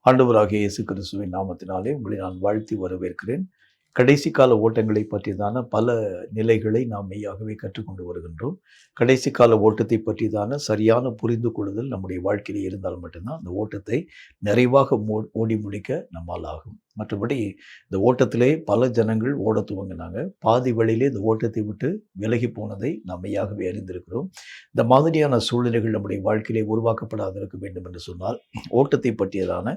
ஆண்டவராகிய இயேசு கிறிஸ்துவின் நாமத்தினாலே உங்களை நான் வாழ்த்தி வரவேற்கிறேன். கடைசி கால ஓட்டங்களை பற்றியதான பல நிலைகளை நாம் மெய்யாகவே கற்றுக்கொண்டு வருகின்றோம். கடைசி கால ஓட்டத்தை பற்றியதான சரியான புரிந்து கொள்ளுதல் நம்முடைய வாழ்க்கையில் இருந்தால் மட்டும்தான் அந்த ஓட்டத்தை நிறைவாக ஓடி முடிக்க நம்மால் ஆகும். மற்றபடி இந்த ஓட்டத்திலே பல ஜனங்கள் ஓட துவங்கினாங்க. பாதி வழியிலே இந்த ஓட்டத்தை விட்டு விலகி போனதை நாம் மெய்யாகவே அறிந்திருக்கிறோம். இந்த மாதிரியான சூழ்நிலைகள் நம்முடைய வாழ்க்கையிலே உருவாக்கப்படாதிருக்க வேண்டும் என்று சொன்னால் ஓட்டத்தை பற்றியதான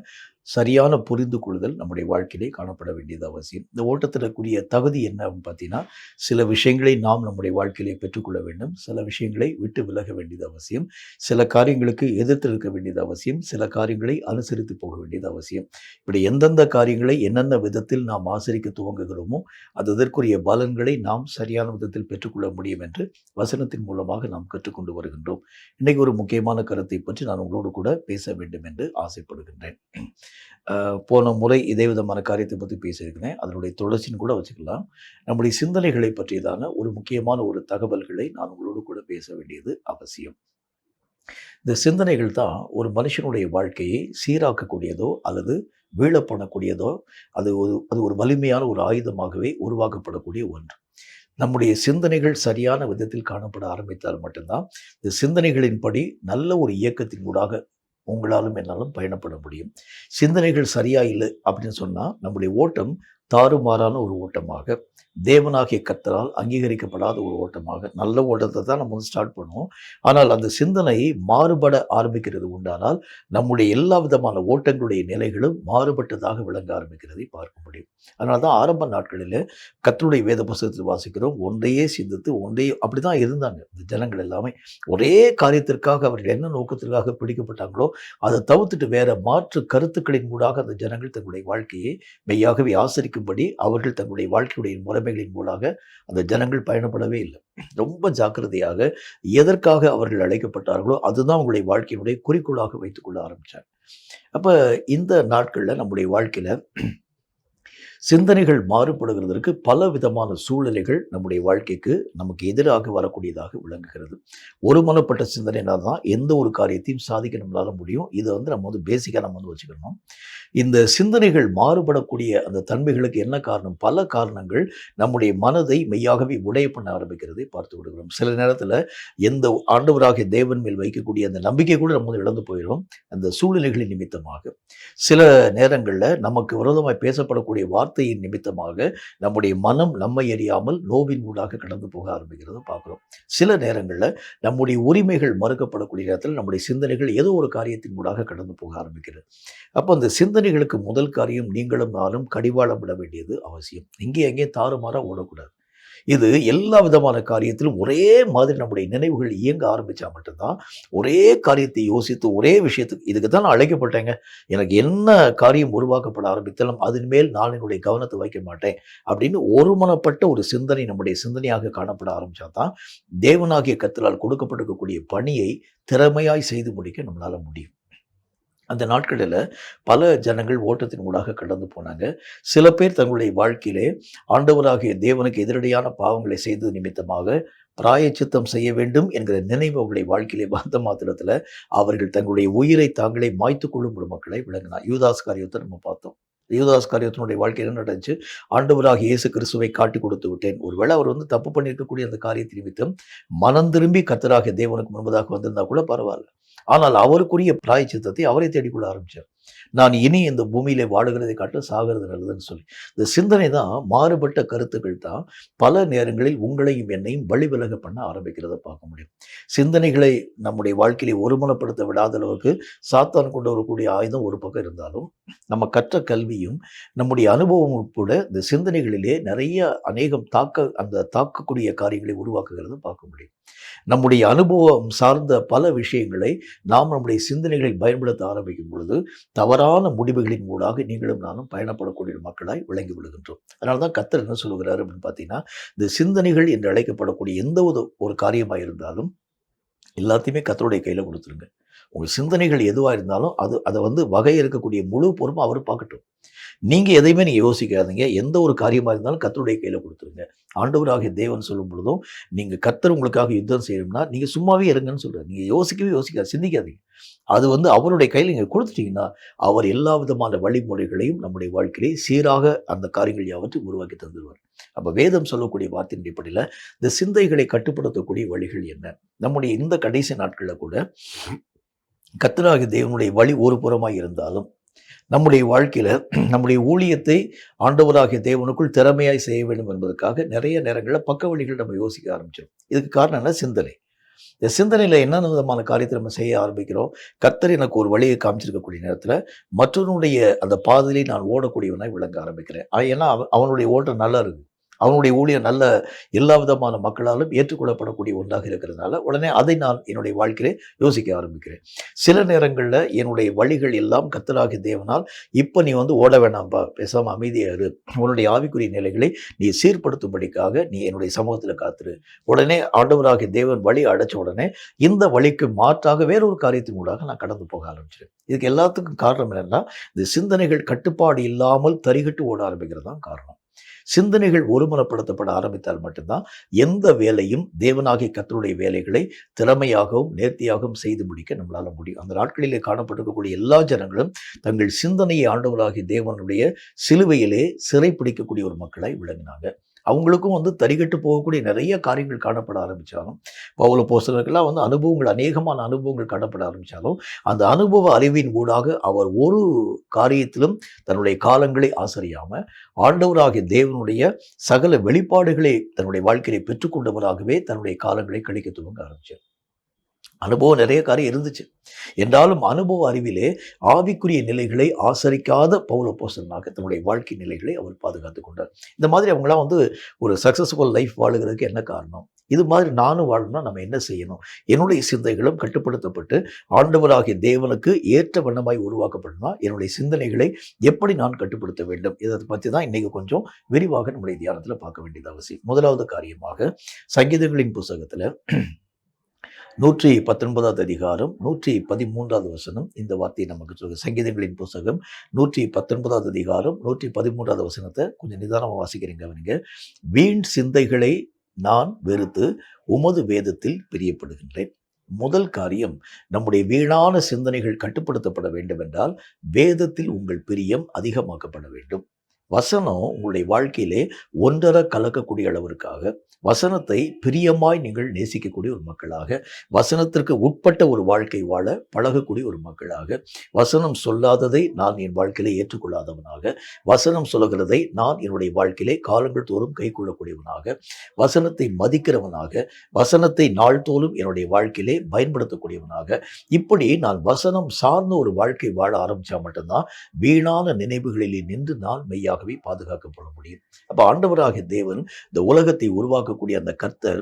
சரியான புரிந்து கொள்ளுதல் நம்முடைய வாழ்க்கையிலே காணப்பட வேண்டியது அவசியம். இந்த ஓட்டத்திற்குரிய தகுதி என்ன அப்படின்னு பார்த்தீங்கன்னா, சில விஷயங்களை நாம் நம்முடைய வாழ்க்கையிலே பெற்றுக்கொள்ள வேண்டும். சில விஷயங்களை விட்டு விலக வேண்டியது அவசியம். சில காரியங்களுக்கு எதிர்த்து இருக்க வேண்டியது அவசியம். சில காரியங்களை அனுசரித்து போக வேண்டியது அவசியம். இப்படி எந்தெந்த காரியங்களை என்னென்ன விதத்தில் நாம் ஆசரிக்க துவங்குகிறோமோ அது அதற்குரிய பலன்களை நாம் சரியான விதத்தில் பெற்றுக்கொள்ள முடியும் என்று வசனத்தின் மூலமாக நாம் கற்றுக்கொண்டு வருகின்றோம். இன்றைக்கு ஒரு முக்கியமான கருத்தை பற்றி நான் உங்களோடு கூட பேச வேண்டும் என்று ஆசைப்படுகின்றேன். போன முறை இதே விதமான காரியத்தை பற்றி பேசியிருக்கிறேன். அதனுடைய தொடர்ச்சின்னு கூட வச்சுக்கலாம். நம்முடைய சிந்தனைகளை பற்றியதான ஒரு முக்கியமான ஒரு தகவல்களை நான் உங்களோடு கூட பேச வேண்டியது அவசியம். இந்த சிந்தனைகள் தான் ஒரு மனுஷனுடைய வாழ்க்கையை சீராக்கக்கூடியதோ அல்லது வீழ பண்ணக்கூடியதோ அது ஒரு வலிமையான ஒரு ஆயுதமாகவே உருவாக்கப்படக்கூடிய ஒன்று. நம்முடைய சிந்தனைகள் சரியான விதத்தில் காணப்பட ஆரம்பித்தால் மட்டும்தான் இந்த சிந்தனைகளின்படி நல்ல ஒரு இயக்கத்தின் ஊடாக உங்களாலும் என்னாலும் பயணப்பட முடியும். சிந்தனைகள் சரியா இல்லை அப்படின்னு சொன்னால் நம்முடைய ஓட்டம் தாறுமாறான ஒரு ஓட்டமாக, தேவனாகிய கர்த்தரால் அங்கீகரிக்கப்படாத ஒரு ஓட்டமாக, நல்ல ஓட்டத்தை தான் நம்ம ஸ்டார்ட் பண்ணுவோம். ஆனால் அந்த சிந்தனை மாறுபட ஆரம்பிக்கிறது உண்டானால் நம்முடைய எல்லா விதமான ஓட்டங்களுடைய நிலைகளும் மாறுபட்டதாக விளங்க ஆரம்பிக்கிறதை பார்க்க முடியும். அதனால தான் ஆரம்ப நாட்களில் கர்த்தருடைய வேத புஸ்தகத்தில் வாசிக்கிறோம், ஒன்றையே சிந்தித்து ஒன்றையே அப்படி தான் இருந்தாங்க இந்த ஜனங்கள் எல்லாமே. ஒரே காரியத்திற்காக அவர்கள் என்ன நோக்கத்திற்காக பிடிக்கப்பட்டாங்களோ அதை தவிர்த்துட்டு வேற மாற்று கருத்துக்களின் ஊடாக அந்த ஜனங்கள் தங்களுடைய வாழ்க்கையை மெய்யாகவே ஆசரிக்கும்படி அவர்கள் தங்களுடைய வாழ்க்கையுடைய முறைமைகளின் மூலமாக அந்த ஜனங்கள் பயணப்படவே இல்லை. ரொம்ப ஜாக்கிரதையாக எதற்காக அவர்கள் அழைக்கப்பட்டார்களோ அதுதான் அவங்களுடைய வாழ்க்கையினுடைய குறிக்கோளாக வைத்துக்கொள்ள ஆரம்பித்தாங்க. அப்போ இந்த நாட்களில் நம்முடைய வாழ்க்கையில் சிந்தனைகள் மாறுபடுகிறதற்கு பல விதமான சூழ்நிலைகள் நம்முடைய வாழ்க்கைக்கு நமக்கு எதிராக வரக்கூடியதாக விளங்குகிறது. ஒருமனப்பட்ட சிந்தனைனா தான் எந்த ஒரு காரியத்தையும் சாதிக்க நம்மளால முடியும். இதை நம்ம பேசிக்காக நம்ம வச்சுக்கணும். இந்த சிந்தனைகள் மாறுபடக்கூடிய அந்த தன்மைகளுக்கு என்ன காரணம்? பல காரணங்கள் நம்முடைய மனதை மெய்யாகவே உடைய பண்ண ஆரம்பிக்கிறதை பார்த்து விடுகிறோம். சில நேரத்தில் எந்த ஆண்டவராகிய தேவன் மேல் வைக்கக்கூடிய அந்த நம்பிக்கை கூட நம்ம இழந்து போயிடும் அந்த சூழ்நிலைகளின் நிமித்தமாக. சில நேரங்களில் நமக்கு விரோதமாய் பேசப்படக்கூடிய வார்த்தையின் நிமித்தமாக நம்முடைய மனம் நம்மை அறியாமல் நோவின் ஊடாக கடந்து போக ஆரம்பிக்கிறத பார்க்குறோம். சில நேரங்களில் நம்முடைய உரிமைகள் மறுக்கப்படக்கூடிய நேரத்தில் நம்முடைய சிந்தனைகள் ஏதோ ஒரு காரியத்தின் ஊடாக கடந்து போக ஆரம்பிக்கிறது. அப்போ அந்த சிந்தனைகளுக்கு முதல் காரியம் நீங்களும் நானும் கடிவாளம் விட வேண்டியது அவசியம். இங்கே எங்கேயும் தாறுமாறாக ஓடக்கூடாது. இது எல்லா விதமான காரியத்திலும் ஒரே மாதிரி நம்முடைய நினைவுகள் இயங்க ஆரம்பித்தா மட்டும்தான் ஒரே காரியத்தை யோசித்து ஒரே விஷயத்துக்கு இதுக்கு தான் நான் அழைக்கப்பட்டேங்க, எனக்கு என்ன காரியம் உருவாக்கப்பட ஆரம்பித்தாலும் அதன் மேல் நான் என்னுடைய கவனத்தை வைக்க மாட்டேன் அப்படின்னு ஒருமனப்பட்ட ஒரு சிந்தனை நம்முடைய சிந்தனையாக காணப்பட ஆரம்பித்தா தான் தேவனாகிய கர்த்தரால் கொடுக்கப்பட்டிருக்கக்கூடிய பணியை திறமையாய் செய்து முடிக்க நம்மளால் முடியும். அந்த நாட்களில் பல ஜனங்கள் ஓட்டத்தின் ஊடாக கடந்து போனாங்க. சில பேர் தங்களுடைய வாழ்க்கையிலே ஆண்டவராகிய தேவனுக்கு எதிரடியான பாவங்களை செய்தது நிமித்தமாக பிராயச்சித்தம் செய்ய வேண்டும் என்கிற நினைவு அவர்களுடைய வாழ்க்கையிலே வந்த மாத்திரத்தில் அவர்கள் தங்களுடைய உயிரை தாங்களே மாய்த்து கொள்ளும் ஒரு மக்களை விளங்கினார். யூதாஸ் காரியத்தை நம்ம பார்த்தோம். யூதாஸ் காரியத்தினுடைய வாழ்க்கை என்ன நடந்துச்சு? ஆண்டவராக இயேசு கிறிஸ்துவை காட்டி கொடுத்து விட்டேன். ஒருவேளை அவர் தப்பு பண்ணியிருக்கக்கூடிய அந்த காரியத்தின் நிமித்தம் மனம் திரும்பி கர்த்தராகிய தேவனுக்கு முன்பதாக வந்திருந்தா கூட பரவாயில்ல. ஆனால் அவருக்குரிய பிராயச்சித்தத்தை அவரை தேடிக்கொள்ள ஆரம்பித்தார். நான் இனி இந்த பூமியிலே வாழுகிறதை காட்டிலும் சாகிறது நல்லதுன்னு சொல்லி இந்த சிந்தனை தான், மாறுபட்ட கருத்துக்கள் தான் பல நேரங்களில் உங்களையும் என்னையும் வழி விலக பண்ண ஆரம்பிக்கிறத பார்க்க முடியும். சிந்தனைகளை நம்முடைய வாழ்க்கையை ஒருமனப்படுத்த விடாத அளவுக்கு சாத்தான் கொண்டு வரக்கூடிய ஆயுதம் ஒரு பக்கம் இருந்தாலும் நம்ம கற்ற கல்வியும் நம்முடைய அனுபவமும் கூட இந்த சிந்தனைகளிலே நிறைய அநேகம் தாக்கக்கூடிய காரியங்களை உருவாக்குகிறத பார்க்க முடியும். நம்முடைய அனுபவம் சார்ந்த பல விஷயங்களை நாம் நம்முடைய சிந்தனைகளில் பயன்படுத்த ஆரம்பிக்கும் பொழுது தவறான முடிவுகளின் மூலமாக நீங்களும் நானும் பயணப்படக்கூடிய மக்களாய் விளங்கி விடுகின்றோம். அதனால தான் கர்த்தர் என்ன சொல்லுகிறார் அப்படின்னு பார்த்தீங்கன்னா, இந்த சிந்தனைகள் என்று அழைக்கப்படக்கூடிய எந்த ஒரு காரியமாக இருந்தாலும் எல்லாத்தையுமே கர்த்தருடைய கையில் கொடுத்துருங்க. உங்கள் சிந்தனைகள் எதுவாக இருந்தாலும் அதை வந்து வகை இருக்கக்கூடிய முழு பொறுப்பும் அவர் பார்க்கட்டும். நீங்கள் எதையுமே நீங்கள் யோசிக்காதீங்க. எந்த ஒரு காரியமாக இருந்தாலும் கர்த்தருடைய கையில் கொடுத்துருங்க. ஆண்டவராகிய தேவன் சொல்லும் பொழுதும், நீங்கள் கர்த்தர் உங்களுக்காக யுத்தம் செய்யணும்னா நீங்கள் சும்மாவே இருங்கன்னு சொல்கிறார். நீங்கள் யோசிக்காது, சிந்திக்காதீங்க. அது வந்து அவருடைய கையில் நீங்கள் கொடுத்துட்டீங்கன்னா, அவர் எல்லா விதமான வழிமுறைகளையும் நம்முடைய வாழ்க்கையிலே சீராக அந்த காரியங்கள் யாவற்றையும் உருவாக்கி தந்துடுவார். அப்போ வேதம் சொல்லக்கூடிய வார்த்தையின் அடிப்படையில் இந்த சிந்தைகளை கட்டுப்படுத்தக்கூடிய வழிகள் என்ன? நம்முடைய இந்த கடைசி நாட்களில் கூட கர்த்தராகிய தேவனுடைய வழி ஒரு புறமாய் இருந்தாலும், நம்முடைய வாழ்க்கையில் நம்முடைய ஊழியத்தை ஆண்டவராகிய தேவனுக்குள் திறமையாய் செய்ய வேண்டும் என்பதற்காக நிறைய நேரங்களில் பக்க வழிகள் நம்ம யோசிக்க ஆரம்பிச்சிடும். இதுக்கு காரணம் என்ன? சிந்தனை. இந்த சிந்தனையில் என்னென்ன விதமான காரியத்தை நம்ம செய்ய ஆரம்பிக்கிறோம்? கர்த்தர் எனக்கு ஒரு வழியை காமிச்சிருக்கக்கூடிய நேரத்தில் மற்றவனுடைய அந்த பாதையிலே நான் ஓடக்கூடியவனாய் விளங்க ஆரம்பிக்கிறேன். ஏன்னா அவனுடைய ஓட்டம் நல்லா இருக்குது, அவனுடைய ஊழியம் நல்ல எல்லா விதமான மக்களாலும் ஏற்றுக்கொள்ளப்படக்கூடிய ஒன்றாக இருக்கிறதுனால உடனே அதை நான் என்னுடைய வாழ்க்கையிலே யோசிக்க ஆரம்பிக்கிறேன். சில நேரங்களில் என்னுடைய வழிகள் எல்லாம் கர்த்தராகிய தேவனால், இப்போ நீ வந்து ஓட வேணாம்பா, பேசாமல் அமைதியாக இரு, உன்னுடைய ஆவிக்குரிய நிலைகளை நீ சீர்படுத்தும்படிக்காக நீ என்னுடைய சமூகத்தில் காத்துரு. உடனே ஆண்டவராகிய தேவன் வழி அடைச்ச உடனே இந்த வழிக்கு மாற்றாக வேறொரு காரியத்தின் ஊடாக நான் கடந்து போக ஆரம்பிச்சிடுறேன். இதுக்கு எல்லாத்துக்கும் காரணம் என்னென்னா, இந்த சிந்தனைகள் கட்டுப்பாடு இல்லாமல் தரிகட்டு ஓட ஆரம்பிக்கிறது தான் காரணம். சிந்தனைகள் ஒருமுறைப்படுத்தப்பட ஆரம்பித்தால் மட்டும்தான் எந்த வேலையும் தேவனாகிய கர்த்தருடைய வேலைகளை திறமையாகவும் நேர்த்தியாகவும் செய்து முடிக்க நம்மளால முடியும். அந்த நாட்களிலே காணப்பட்டிருக்கக்கூடிய எல்லா ஜனங்களும் தங்கள் சிந்தனையை ஆண்டவராகிய தேவனுடைய சிலுவையிலே சிறை பிடிக்கக்கூடிய ஒரு மக்களாய் விளங்கினாங்க. அவங்களுக்கும் வந்து தரிகட்டு போகக்கூடிய நிறைய காரியங்கள் காணப்பட ஆரம்பித்தாலும், பவுல் அப்போஸ்தலருக்கெல்லாம் வந்து அனுபவங்கள், அநேகமான அனுபவங்கள் காணப்பட ஆரம்பித்தாலும், அந்த அனுபவ அறிவின் ஊடாக அவர் ஒரு காரியத்திலும் தன்னுடைய காலங்களை ஆசரியாமல் ஆண்டவராகிய தேவனுடைய சகல வெளிப்பாடுகளை தன்னுடைய வாழ்க்கையை பெற்றுக்கொண்டவராகவே தன்னுடைய காலங்களை கழிக்க துவங்க ஆரம்பித்தார். அனுபவம் நிறைய காரியம் இருந்துச்சு என்றாலும் அனுபவ அறிவிலே ஆவிக்குரிய நிலைகளை ஆசரிக்காத பவுல் அப்போஸ்தலனாக தன்னுடைய வாழ்க்கை நிலைகளை அவர் பாதுகாத்து கொண்டார். இந்த மாதிரி அவங்களாம் வந்து ஒரு சக்ஸஸ்ஃபுல் லைஃப் வாழுகிறதுக்கு என்ன காரணம்? இது மாதிரி நானும் வாழணும்னா நம்ம என்ன செய்யணும்? என்னுடைய சிந்தைகளும் கட்டுப்படுத்தப்பட்டு ஆண்டவராகிய தேவனுக்கு ஏற்ற வண்ணமாய் உருவாக்கப்படணும்னா என்னுடைய சிந்தனைகளை எப்படி நான் கட்டுப்படுத்த வேண்டும்? இதை பற்றி தான் இன்றைக்கி கொஞ்சம் விரிவாக நம்முடைய தியானத்தில் பார்க்க வேண்டியது அவசியம். முதலாவது காரியமாக சங்கீதங்களின் புத்தகத்தில் 119வது அதிகாரம் 113வது வசனம் இந்த வார்த்தையை நமக்கு சொல்லுங்க. சங்கீதங்களின் புத்தகம் 119வது அதிகாரம் 113வது வசனத்தை கொஞ்சம் நிதானமாக வாசிக்கிறீங்க. அவனுங்க, வீண் சிந்தைகளை நான் வெறுத்து உமது வேதத்தில் பிரியப்படுகின்றேன். முதல் காரியம், நம்முடைய வீணான சிந்தனைகள் கட்டுப்படுத்தப்பட வேண்டும் என்றால் வேதத்தில் உங்கள் பிரியம் அதிகமாக்கப்பட வேண்டும். வசனம் உங்களுடைய வாழ்க்கையிலே ஒன்றரை கலக்கக்கூடிய அளவிற்காக, வசனத்தை பிரியமாய் நீங்கள் நேசிக்கக்கூடிய ஒரு மக்களாக, வசனத்திற்கு உட்பட்ட ஒரு வாழ்க்கை வாழ பழகக்கூடிய ஒரு மக்களாக, வசனம் சொல்லாததை நான் என் வாழ்க்கையிலே ஏற்றுக்கொள்ளாதவனாக, வசனம் சொல்லுகிறதை நான் என்னுடைய வாழ்க்கையிலே காலங்கள் தோறும் கை கொள்ளக்கூடியவனாக, வசனத்தை மதிக்கிறவனாக, வசனத்தை நாள்தோறும் என்னுடைய வாழ்க்கையிலே பயன்படுத்தக்கூடியவனாக, இப்படி நான் வசனம் சார்ந்த ஒரு வாழ்க்கை வாழ ஆரம்பித்தா மட்டும்தான் வீணான நினைவுகளிலே நின்று நான் மெய்யாக பாதுகாக்கப்பட முடியும். அப்ப ஆண்டவராகிய தேவன் இந்த உலகத்தை உருவாக்கக்கூடிய அந்த கர்த்தர்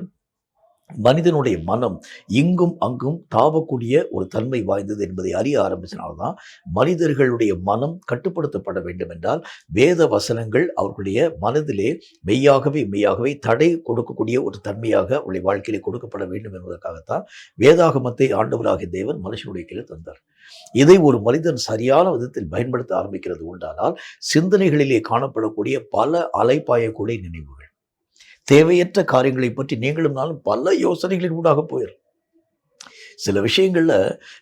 மனிதனுடைய மனம் இங்கும் அங்கும் தாவக்கூடிய ஒரு தன்மை வாய்ந்தது என்பதை அறிய ஆரம்பிச்சனால்தான் மனிதர்களுடைய மனம் கட்டுப்படுத்தப்பட வேண்டும் என்றால் வேத வசனங்கள் அவர்களுடைய மனதிலே மெய்யாகவே தடை கொடுக்கக்கூடிய ஒரு தன்மையாக அவருடைய வாழ்க்கையிலே கொடுக்கப்பட வேண்டும் என்பதற்காகத்தான் வேதாகமத்தை ஆண்டவராகிய தேவன் மனுஷனுடைய கீழே தந்தார். இதை ஒரு மனிதன் சரியான விதத்தில் பயன்படுத்த ஆரம்பிக்கிறது உண்டானால் சிந்தனைகளிலே காணப்படக்கூடிய பல அலைப்பாயக்கூடிய நினைவுகள், தேவையற்ற காரியங்களை பற்றி நீங்களும் நானும் பல யோசனைகளின் ஊடாக போயிடும். சில விஷயங்களில்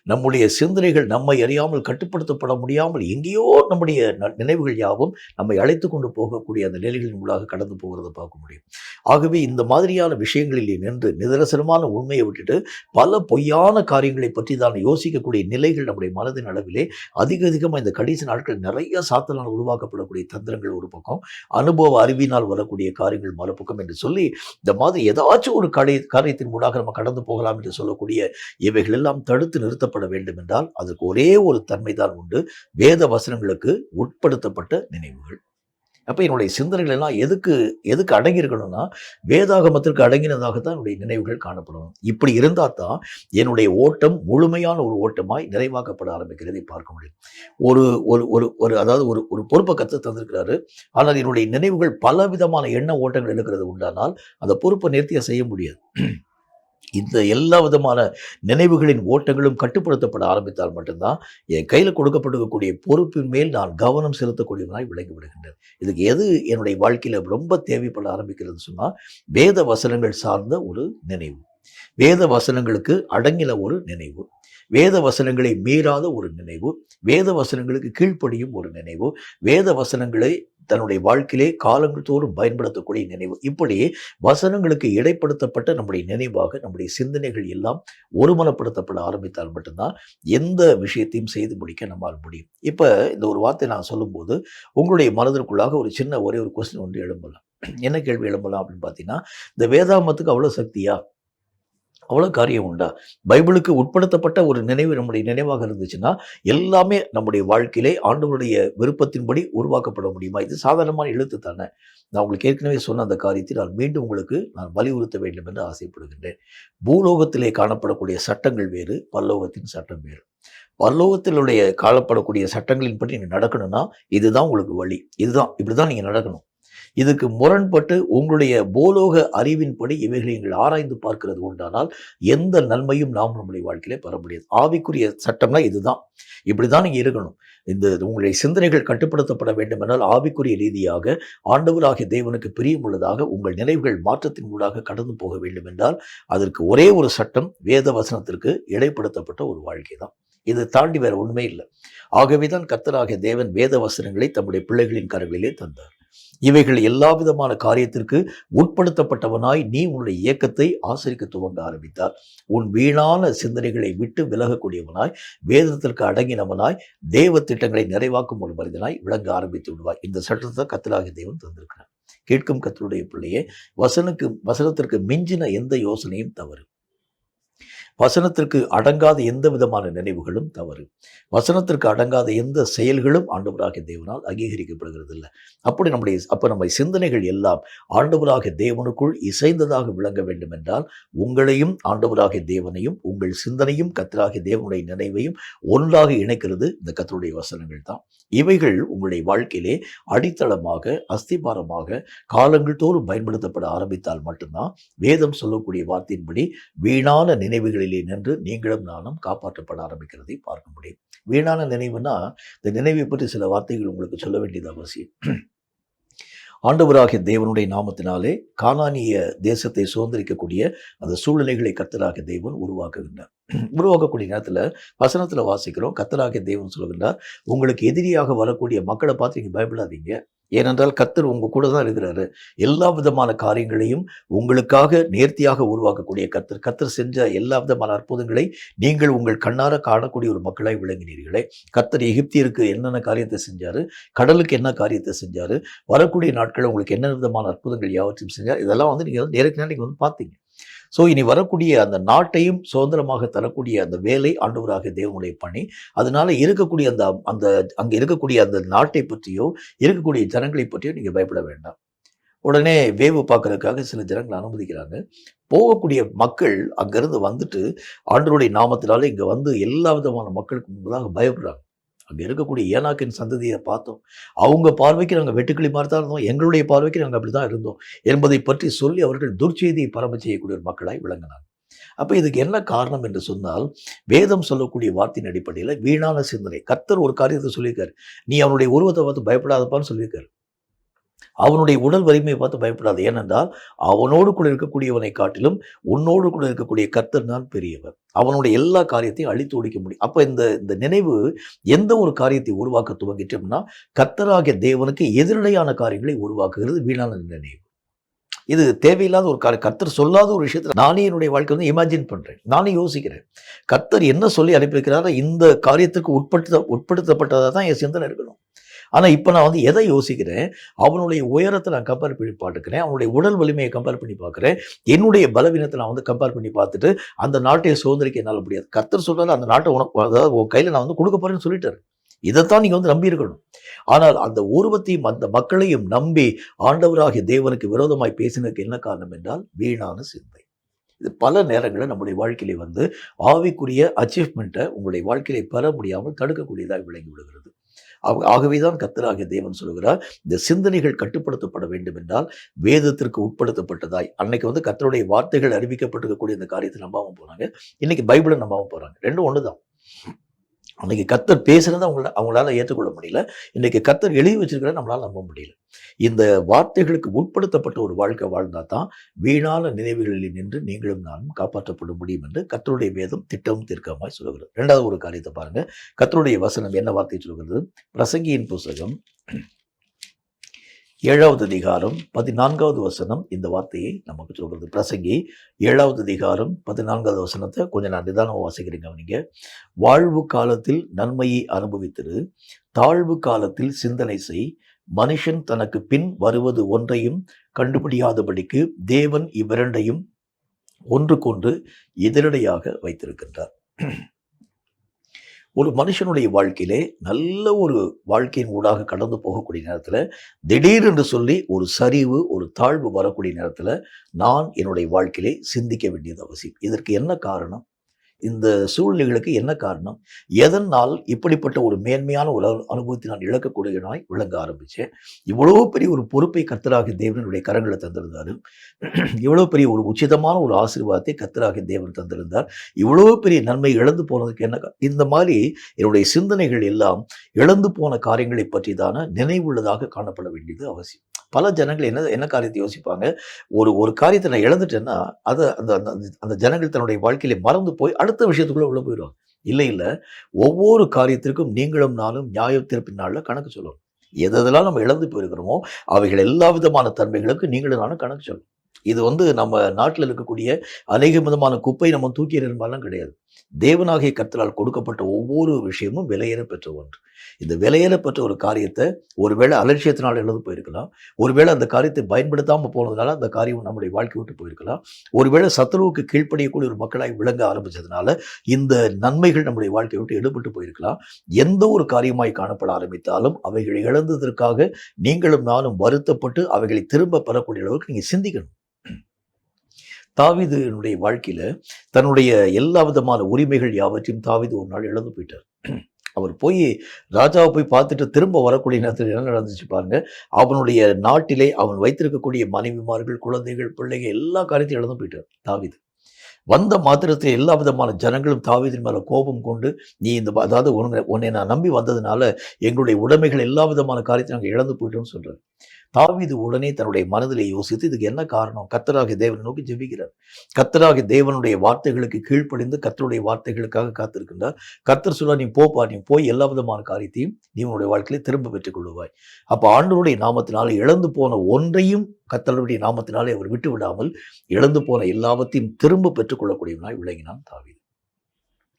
நம்முடைய சிந்தனைகள் நம்மை அறியாமல் கட்டுப்படுத்தப்பட முடியாமல் எங்கேயோ நம்முடைய நினைவுகள் யாவும் நம்மை அழைத்து கொண்டு போகக்கூடிய அந்த நிலைகளின் உள்ளாக கடந்து போகிறத பார்க்க முடியும். ஆகவே இந்த மாதிரியான விஷயங்களில் நின்று நிதர்சனமான உண்மையை விட்டுட்டு பல பொய்யான காரியங்களை பற்றி தான் யோசிக்கக்கூடிய நிலைகள் நம்முடைய மனதின் அளவிலே அதிகமாக இந்த கடைசி நாட்கள் நிறைய சாத்தனால் உருவாக்கப்படக்கூடிய தந்திரங்கள் ஒரு பக்கம், அனுபவ அறிவினால் வரக்கூடிய காரியங்கள் மறுபக்கம் என்று சொல்லி இந்த மாதிரி ஏதாச்சும் ஒரு காரியத்தின் ஊடாக நம்ம கடந்து போகலாம் என்று சொல்லக்கூடிய இவைகள் எல்லாம் தடுத்து நிறுத்தப்பட வேண்டும் என்றால் அதற்கு ஒரே ஒரு தன்மைதான் உண்டு, வேத வசனங்களுக்கு உட்படுத்தப்பட்ட நினைவுகள். அப்போ என்னுடைய சிந்தனைகள் எல்லாம் எதுக்கு அடங்கி இருக்கணும்னா வேதாகமத்திற்கு அடங்கினதாகத்தான் என்னுடைய நினைவுகள் காணப்படணும். இப்படி இருந்தால் தான் என்னுடைய ஓட்டம் முழுமையான ஒரு ஓட்டமாய் நிறைவாக்கப்பட ஆரம்பிக்கிறதை பார்க்க முடியும். ஒரு ஒரு ஒரு அதாவது ஒரு பொறுப்பை கற்று தந்திருக்கிறாரு, ஆனால் என்னுடைய நினைவுகள் பல விதமான எண்ண ஓட்டங்கள் இருக்கிறது உண்டானால் அந்த பொறுப்பை நேர்த்தியாக செய்ய முடியாது. இந்த எல்லா விதமான நினைவுகளின் ஓட்டங்களும் கட்டுப்படுத்தப்பட ஆரம்பித்தால் மட்டும்தான் என் கையில் கொடுக்கப்பட்டிருக்கக்கூடிய பொறுப்பின் மேல் நான் கவனம் செலுத்தக்கூடியவனாய் விளங்கி விடுகின்றேன். இதுக்கு எது என்னுடைய வாழ்க்கையில் ரொம்ப தேவைப்பட ஆரம்பிக்கிறதுன்னு சொன்னால், வேத வசனங்கள் சார்ந்த ஒரு நினைவு, வேத வசனங்களுக்கு அடங்கின ஒரு நினைவு, வேத வசனங்களை மீறாத ஒரு நினைவு, வேத வசனங்களுக்கு கீழ்ப்படியும் ஒரு நினைவு, வேத வசனங்களை தன்னுடைய வாழ்க்கையிலே காலங்கள் தோறும் பயன்படுத்தக்கூடிய நினைவு, இப்படி வசனங்களுக்கு இடைப்படுத்தப்பட்ட நம்முடைய நினைவாக நம்முடைய சிந்தனைகள் எல்லாம் ஒருமனப்படுத்தப்பட ஆரம்பித்தால் மட்டும்தான் எந்த விஷயத்தையும் செய்து முடிக்க நம்மால் முடியும். இப்போ இந்த ஒரு வார்த்தை நான் சொல்லும்போது உங்களுடைய மனதிற்குள்ளாக ஒரு சின்ன ஒரே ஒரு கொஸ்டின் ஒன்று எழும்பலாம். என்ன கேள்வி எழும்பலாம் அப்படின்னு பார்த்தீங்கன்னா, இந்த வேதாமத்துக்கு அவ்வளோ சக்தியா, அவ்வளோ காரியம் உண்டா? பைபிளுக்கு உட்படுத்தப்பட்ட ஒரு நினைவு நம்முடைய நினைவாக இருந்துச்சுன்னா, எல்லாமே நம்முடைய வாழ்க்கையிலே ஆண்டவருடைய விருப்பத்தின்படி உருவாக்கப்பட முடியுமா? இது சாதாரணமான எழுத்து தானே. நான் உங்களுக்கு ஏற்கனவே சொன்ன அந்த காரியத்தை நான் மீண்டும் உங்களுக்கு நான் வலியுறுத்த வேண்டும் என்று ஆசைப்படுகின்றேன். பூலோகத்திலே காணப்படக்கூடிய சட்டங்கள் வேறு, பரலோகத்தின் சட்டம் வேறு. பரலோகத்தினுடைய காணப்படக்கூடிய சட்டங்களின்படி நீங்கள் நடக்கணும்னா, இதுதான் உங்களுக்கு வழி. இதுதான் இப்படிதான் நீங்கள் நடக்கணும். இதுக்கு முரண்பட்டு உங்களுடைய பூலோக அறிவின்படி இவைகளை நீங்கள் ஆராய்ந்து பார்க்கிறது உண்டானால் எந்த நன்மையும் நாம் நம்முடைய வாழ்க்கையிலே பெற முடியாது. ஆவிக்குரிய சட்டம்னா இதுதான், இப்படிதான் நீங்க இருக்கணும். இந்த உங்களுடைய சிந்தனைகள் கட்டுப்படுத்தப்பட வேண்டும் என்றால் ஆவிக்குரிய ரீதியாக ஆண்டவராகிய தேவனுக்கு பிரியமுள்ளதாக உங்கள் நினைவுகள் மாற்றத்தின் ஊடாக கடந்து போக வேண்டும் என்றால் அதற்கு ஒரே ஒரு சட்டம், வேத வசனத்திற்கு இடைப்படுத்தப்பட்ட ஒரு வாழ்க்கை தான். இதை தாண்டி வேற உண்மை இல்லை. ஆகவேதான் கர்த்தராகிய தேவன் வேத வசனங்களை தம்முடைய பிள்ளைகளின் கரங்களிலே தந்தார். இவைகள் எல்லா விதமான காரியத்திற்கு உட்படுத்தப்பட்டவனாய் நீ உன்னுடைய இயக்கத்தை ஆசரிக்க துவங்க ஆரம்பித்தார். உன் வீணான சிந்தனைகளை விட்டு விலகக்கூடியவனாய், வேதத்திற்கு அடங்கினவனாய், தேவ திட்டங்களை நிறைவாக்கும் ஒரு மனிதனாய் விளங்க ஆரம்பித்து விடுவாய். இந்த சட்டத்தை கர்த்தராகிய தேவன் தந்திருக்கிறார். கேட்கும் கர்த்தருடைய பிள்ளையே, வசனத்திற்கு மிஞ்சின எந்த யோசனையும் தவறு. வசனத்திற்கு அடங்காத எந்த விதமான நினைவுகளும் தவறு. வசனத்திற்கு அடங்காத எந்த செயல்களும் ஆண்டவராகிய தேவனால் அங்கீகரிக்கப்படுகிறது இல்லை. அப்படி நம்முடைய சிந்தனைகள் எல்லாம் ஆண்டவராகிய தேவனுக்குள் இசைந்ததாக விளங்க வேண்டும் என்றால் உங்களையும் ஆண்டவராகிய தேவனையும் உங்கள் சிந்தனையும் கர்த்தராகிய தேவனுடைய நினைவையும் ஒன்றாக இணைக்கிறது இந்த கர்த்தருடைய வசனங்கள் தான். இவைகள் உங்களுடைய வாழ்க்கையிலே அடித்தளமாக, அஸ்திபாரமாக காலங்கள் தோறும் பயன்படுத்தப்பட ஆரம்பித்தால் மட்டும்தான் வேதம் சொல்லக்கூடிய வார்த்தையின்படி வீணான நினைவுகளிலே நின்று நீங்களும் நானும் காப்பாற்றப்பட ஆரம்பிக்கிறதை பார்க்க முடியும். வீணான நினைவுனா, இந்த நினைவை பற்றி சில வார்த்தைகள் உங்களுக்கு சொல்ல வேண்டியது அவசியம். ஆண்டவராகிய தேவனுடைய நாமத்தினாலே கானானிய தேசத்தை சுதந்திரிக்கக்கூடிய அந்த சூழ்நிலைகளை கர்த்தராகிய தேவன் உருவாக்குகின்றார். உருவாக்கக்கூடிய நேரத்தில் வசனத்தில் வாசிக்கிறோம், கர்த்தராகிய தேவன் சொல்லுகின்றார், உங்களுக்கு எதிரியாக வரக்கூடிய மக்களை பார்த்து நீங்கள் பயப்படாதீங்க. ஏனென்றால் கர்த்தர் உங்க கூட தான் இருக்கிறாரு. எல்லா விதமான காரியங்களையும் உங்களுக்காக நேர்த்தியாக உருவாக்கக்கூடிய கர்த்தர் செஞ்ச எல்லா விதமான அற்புதங்களை நீங்கள் உங்கள் கண்ணார காணக்கூடிய ஒரு மக்களாய் விளங்கினீர்களே. கர்த்தர் எகிப்தியருக்கு என்னென்ன காரியத்தை செஞ்சாரு, கடலுக்கு என்ன காரியத்தை செஞ்சாரு, வரக்கூடிய நாட்களில் உங்களுக்கு என்ன விதமான அற்புதங்கள் யாவற்றையும் செஞ்சார், இதெல்லாம் நீங்கள் நேருக்கு நீங்கள் பார்த்தீங்க. ஸோ இனி வரக்கூடிய அந்த நாட்டையும் சுதந்திரமாக தரக்கூடிய அந்த வேலை ஆண்டவராகிய தேவனுடைய பணி. அதனால இருக்கக்கூடிய அங்கே இருக்கக்கூடிய அந்த நாட்டை பற்றியோ இருக்கக்கூடிய ஜனங்களை பற்றியோ நீங்கள் பயப்பட வேண்டாம். உடனே வேவு பார்க்கறதுக்காக சில ஜனங்களை அனுமதிக்கிறாங்க. போகக்கூடிய மக்கள் அங்கிருந்து வந்துட்டு ஆண்டவருடைய நாமத்தினால இங்கே வந்து எல்லா விதமான மக்களுக்கு முன்பதாக பயப்படுறாங்க. அங்கே இருக்கக்கூடிய ஏனாக்கின் சந்ததியை பார்த்தோம், அவங்க பார்வைக்கு நாங்கள் வெட்டுக்கிளி மாதிரி தான் இருந்தோம், எங்களுடைய பார்வைக்கு நாங்கள் அப்படி தான் இருந்தோம் என்பதை பற்றி சொல்லி அவர்கள் துர்ச்செய்தியை பரம்ப செய்யக்கூடிய ஒரு மக்களாய் விளங்கினாங்க. அப்போ இதுக்கு என்ன காரணம் என்று சொன்னால், வேதம் சொல்லக்கூடிய வார்த்தையின் அடிப்படையில் வீணான சிந்தனை. கர்த்தர் ஒரு காரியத்தை சொல்லியிருக்காரு, நீ அவனுடைய உருவத்தை பார்த்து பயப்படாதப்பான்னு சொல்லியிருக்காரு. அவனுடைய உடல் வலிமையை பார்த்து பயப்படாது. ஏனென்றால் அவனோடு கூட இருக்கக்கூடியவனை காட்டிலும் உன்னோடு கூட இருக்கக்கூடிய கர்த்தர் தான் பெரியவர். அவனுடைய எல்லா காரியத்தையும் அழித்து ஒழிக்க முடியும். அப்போ இந்த நினைவு எந்த ஒரு காரியத்தை உருவாக்க துவங்கிட்டோம்னா, கர்த்தராகிய தேவனுக்கு எதிரடையான காரியங்களை உருவாக்குகிறது வீணான நினைவு. இது தேவையில்லாத ஒரு காரியம். கர்த்தர் சொல்லாத ஒரு விஷயத்தை நானே என்னுடைய வாழ்க்கை வந்து இமேஜின் பண்றேன், நானே யோசிக்கிறேன். கர்த்தர் என்ன சொல்லி அனுப்பியிருக்கிறாரோ இந்த காரியத்துக்கு உட்படுத்தப்பட்டதாக தான் என் சிந்தனை இருக்கணும். ஆனால் இப்போ நான் வந்து எதை யோசிக்கிறேன், அவனுடைய உயரத்தை நான் கம்பேர் பண்ணி பார்த்துக்கிறேன், அவனுடைய உடல் வலிமையை கம்பேர் பண்ணி பார்க்குறேன், என்னுடைய பலவீனத்தை நான் வந்து கம்பேர் பண்ணி பார்த்துட்டு அந்த நாட்டை சுதந்திரிக்க என்னால் முடியாது. கர்த்தர் சொல்கிறாரு, அந்த நாட்டை உனக்கு, அதாவது உன் கையில் நான் வந்து கொடுக்க போறேன்னு சொல்லிட்டாரு. இதைத்தான் நீங்கள் வந்து நம்பி இருக்கணும். ஆனால் அந்த உருவத்தையும் அந்த மக்களையும் நம்பி ஆண்டவராகிய தேவனுக்கு விரோதமாய் பேசினதுக்கு என்ன காரணம் என்றால் வீணான சிந்தை. இது பல நேரங்களில் நம்முடைய வாழ்க்கையிலே வந்து ஆவிக்குரிய அச்சீவ்மெண்ட்டை உங்களுடைய வாழ்க்கையிலே பெற முடியாமல் தடுக்கக்கூடியதாக விளங்கி விடுகிறது. ஆகவே தான் கர்த்தராகிய தேவன் சொல்கிறார், இந்த சிந்தனைகள் கட்டுப்படுத்தப்பட வேண்டும் என்றால் வேதத்திற்கு உட்படுத்தப்பட்டதாய். அன்னைக்கு வந்து கர்த்தருடைய வார்த்தைகள் அறிவிக்கப்பட்டிருக்கக்கூடிய இந்த காரியத்தை நம்பாம போனாங்க. இன்னைக்கு பைபிளை நம்பாம போறாங்க. ரெண்டும் ஒன்று தான். அன்னைக்கு கர்த்தர் பேசுனதை அவங்களால ஏற்றுக்கொள்ள முடியல. இன்னைக்கு கர்த்தர் எழுதி வச்சிருக்கிறத நம்மளால நம்ப முடியல. இந்த வார்த்தைகளுக்கு உட்படுத்தப்பட்ட ஒரு வாழ்க்கை வாழ்ந்தா தான் வீணான நினைவுகளில் நின்று நீங்களும் நானும் காப்பாற்றப்பட முடியும் என்று கர்த்தருடைய வேதம் திட்டமும் தீர்க்கமாய் சொல்கிறது. இரண்டாவது ஒரு காரியத்தை பாருங்க. கர்த்தருடைய வசனம் என்ன வார்த்தை சொல்கிறது? பிரசங்கியின் புஸ்தகம் 7வது அதிகாரம் 14வது வசனம் இந்த வார்த்தையை நமக்கு சொல்கிறது. பிரசங்கி 7வது அதிகாரம் 14வது வசனத்தை கொஞ்சம் நான் நிதானமாக வாசிக்கிறீங்க. நீங்க வாழ்வு காலத்தில் நன்மையை அனுபவித்திரு, தாழ்வு காலத்தில் சிந்தனை செய், மனுஷன் தனக்கு பின் வருவது ஒன்றையும் கண்டுபிடியாதபடிக்கு தேவன் இவ்விரண்டையும் ஒன்றுக்கொன்று எதிரடையாக வைத்திருக்கின்றார். ஒரு மனுஷனுடைய வாழ்க்கையிலே நல்ல ஒரு வாழ்க்கையின் ஊடாக கடந்து போகக்கூடிய நேரத்தில் திடீரென்று சொல்லி ஒரு சரிவு, ஒரு தாழ்வு வரக்கூடிய நேரத்தில் நான் என்னுடைய வாழ்க்கையிலே சிந்திக்க வேண்டியது அவசியம். இதற்கு என்ன காரணம்? இந்த சூழ்நிலைகளுக்கு என்ன காரணம்? எதனால் இப்படிப்பட்ட ஒரு மேன்மையான ஒரு அனுபவத்தை நான் இழக்கக்கூடியவனாய் விளங்க ஆரம்பித்தேன்? இவ்வளோ பெரிய ஒரு பொறுப்பை கர்த்தராகிய தேவனுடைய கரங்களை தந்திருந்தார். இவ்வளோ பெரிய ஒரு உச்சிதமான ஒரு ஆசீர்வாதத்தை கர்த்தராகிய தேவன் தந்திருந்தார். இவ்வளோ பெரிய நன்மை இழந்து போனதுக்கு என்ன? இந்த மாதிரி என்னுடைய சிந்தனைகள் எல்லாம் இழந்து போன காரியங்களை பற்றிதான நினைவுள்ளதாக காணப்பட வேண்டியது அவசியம். பல ஜனங்கள் என்ன காரியத்தை யோசிப்பாங்க, ஒரு காரியத்தை நான் இழந்துட்டேன்னா அதை அந்த அந்த அந்த ஜனங்கள் தன்னுடைய வாழ்க்கையில மறந்து போய் அடுத்த விஷயத்துக்குள்ள உள்ள போயிடுவாங்க. இல்லை, ஒவ்வொரு காரியத்திற்கும் நீங்களும் நானும் நியாய தீர்ப்பின் நாளில் கணக்கு சொல்லணும். எதெல்லாம் நம்ம இழந்து போயிருக்கிறோமோ அவைகள் எல்லா விதமான தன்மைகளுக்கு நீங்களும் நானும் கணக்கு சொல்லணும். இது வந்து நம்ம நாட்டில் இருக்கக்கூடிய அநேக விதமான குப்பை நம்ம தூக்கி எறியலாம் கிடையாது. தேவனாகிய கர்த்தரால் கொடுக்கப்பட்ட ஒவ்வொரு விஷயமும் விலையேற பெற்ற ஒன்று. இந்த விலையேற பெற்ற ஒரு காரியத்தை ஒருவேளை அலட்சியத்தினால் இழந்து போயிருக்கலாம். ஒருவேளை அந்த காரியத்தை பயன்படுத்தாமல் போனதுனால அந்த காரியம் நம்முடைய வாழ்க்கை விட்டு போயிருக்கலாம். ஒருவேளை சத்துருவுக்கு கீழ்ப்படியக்கூடிய ஒரு மக்களாய் விளங்க ஆரம்பிச்சதுனால இந்த நன்மைகள் நம்முடைய வாழ்க்கையை விட்டு எடுபட்டு போயிருக்கலாம். எந்த ஒரு காரியமாய் காணப்பட ஆரம்பித்தாலும் அவைகளை இழந்ததற்காக நீங்களும் நானும் வருத்தப்பட்டு அவைகளை திரும்ப பெறக்கூடிய அளவுக்கு நீங்க சிந்திக்கணும். தாவீதுனுடைய வாழ்க்கையில தன்னுடைய எல்லா விதமான உரிமைகள் யாவற்றையும் தாவீது ஒரு நாள் இழந்து போயிட்டார். அவர் போய் ராஜாவை போய் பார்த்துட்டு திரும்ப வரக்கூடிய நேரத்தில் என்ன நடந்துச்சு பாருங்க. அவனுடைய நாட்டிலே அவன் வைத்திருக்கக்கூடிய மனைவிமார்கள், குழந்தைகள், பிள்ளைகள் எல்லா காரியத்தையும் இழந்து போயிட்டார் தாவீது. வந்த மாத்திரத்தில் எல்லா விதமான ஜனங்களும் தாவீதின் மேல கோபம் கொண்டு, நீ அதாவது உன்னை நான் நம்பி வந்ததுனால எங்களுடைய உடைமைகள் எல்லா விதமான காரியத்தை நாங்கள் இழந்து போயிட்டோம்னு சொல்றாரு. தாவீது உடனே தன்னுடைய மனதிலே யோசித்து இதுக்கு என்ன காரணம்? கர்த்தராகிய தேவனை நோக்கி ஜெபிக்கிறார். கர்த்தராகிய தேவனுடைய வார்த்தைகளுக்கு கீழ்ப்படிந்து கர்த்தருடைய வார்த்தைகளுக்காக காத்திருக்கின்றார். கர்த்தர் சொல்ல, நீ போப்பா, நீ போய் எல்லா விதமான காரியத்தையும் நீ உன்னுடைய வாழ்க்கையில திரும்ப பெற்றுக் கொள்ளுவாய். அப்ப ஆண்டவருடைய நாமத்தினாலே இழந்து போன ஒன்றையும் கர்த்தருடைய நாமத்தினாலே அவர் விட்டு விடாமல் இழந்து போன எல்லாவற்றையும் திரும்ப பெற்றுக்கொள்ளக்கூடியவனாய் விளங்கினான் தாவீது.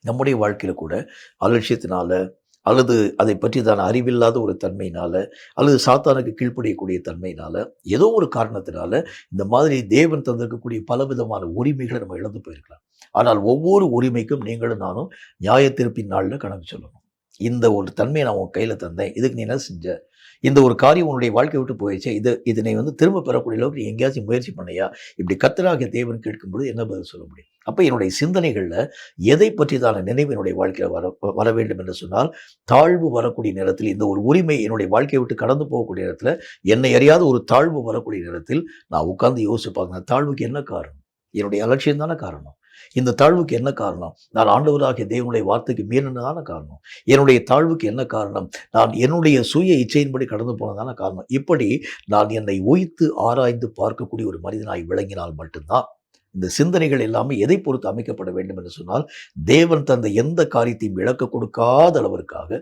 நம்முடைய வாழ்க்கையில கூட அலட்சியத்தினால அல்லது அதை பற்றிதான அறிவில்லாத ஒரு தன்மையினால அல்லது சாத்தானுக்கு கீழ்ப்படியக்கூடிய தன்மையினால ஏதோ ஒரு காரணத்தினால இந்த மாதிரி தேவன் தந்திருக்கக்கூடிய பலவிதமான உரிமைகளை நம்ம இழந்து போயிருக்கலாம். ஆனால் ஒவ்வொரு உரிமைக்கும் நீங்களும் நானும் நியாய தீர்ப்பின் நாளில் கணக்கு சொல்லணும். இந்த ஒரு தன்மையை நான் உன் கையில் தந்தேன், இதுக்கு நீ என்ன செஞ்ச? இந்த ஒரு காரியம் உன்னுடைய வாழ்க்கை விட்டு போயிடுச்சு, இதனை வந்து திரும்ப பெறக்கூடிய அளவுக்கு நீ எங்கேயாச்சும் முயற்சி பண்ணையா? இப்படி கர்த்தராகிய தேவன் கேட்கும்போது என்ன பதில் சொல்ல முடியும்? அப்போ என்னுடைய சிந்தனைகளில் எதை பற்றிதான நினைவு என்னுடைய வாழ்க்கையில் வர வேண்டும் என்று சொன்னால், தாழ்வு வரக்கூடிய நேரத்தில், இந்த ஒரு உரிமை என்னுடைய வாழ்க்கையை விட்டு கடந்து போகக்கூடிய நேரத்தில், என்னை அறியாத ஒரு தாழ்வு வரக்கூடிய நேரத்தில் நான் உட்கார்ந்து யோசிச்சு பார்க்கணும், தாழ்வுக்கு என்ன காரணம்? என்னுடைய அலட்சியம் தானே காரணம். இந்த தாழ்வுக்கு என்ன காரணம்? நான் ஆண்டவராகிய தேவனுடைய வார்த்தைக்கு மீறினதான காரணம். என்னுடைய தாழ்வுக்கு என்ன காரணம்? நான் என்னுடைய சுய இச்சையின்படி கடந்து போனதான காரணம். இப்படி நான் என்னை உய்த்து ஆராய்ந்து பார்க்கக்கூடிய ஒரு மனிதனாய் விளங்கினால் மட்டும்தான் இந்த சிந்தனைகள் எல்லாமே எதை பொறுத்து அமைக்கப்பட வேண்டும் என்று சொன்னால், தேவன் தந்த எந்த காரியத்தையும் இழக்க கொடுக்காத அளவிற்காக,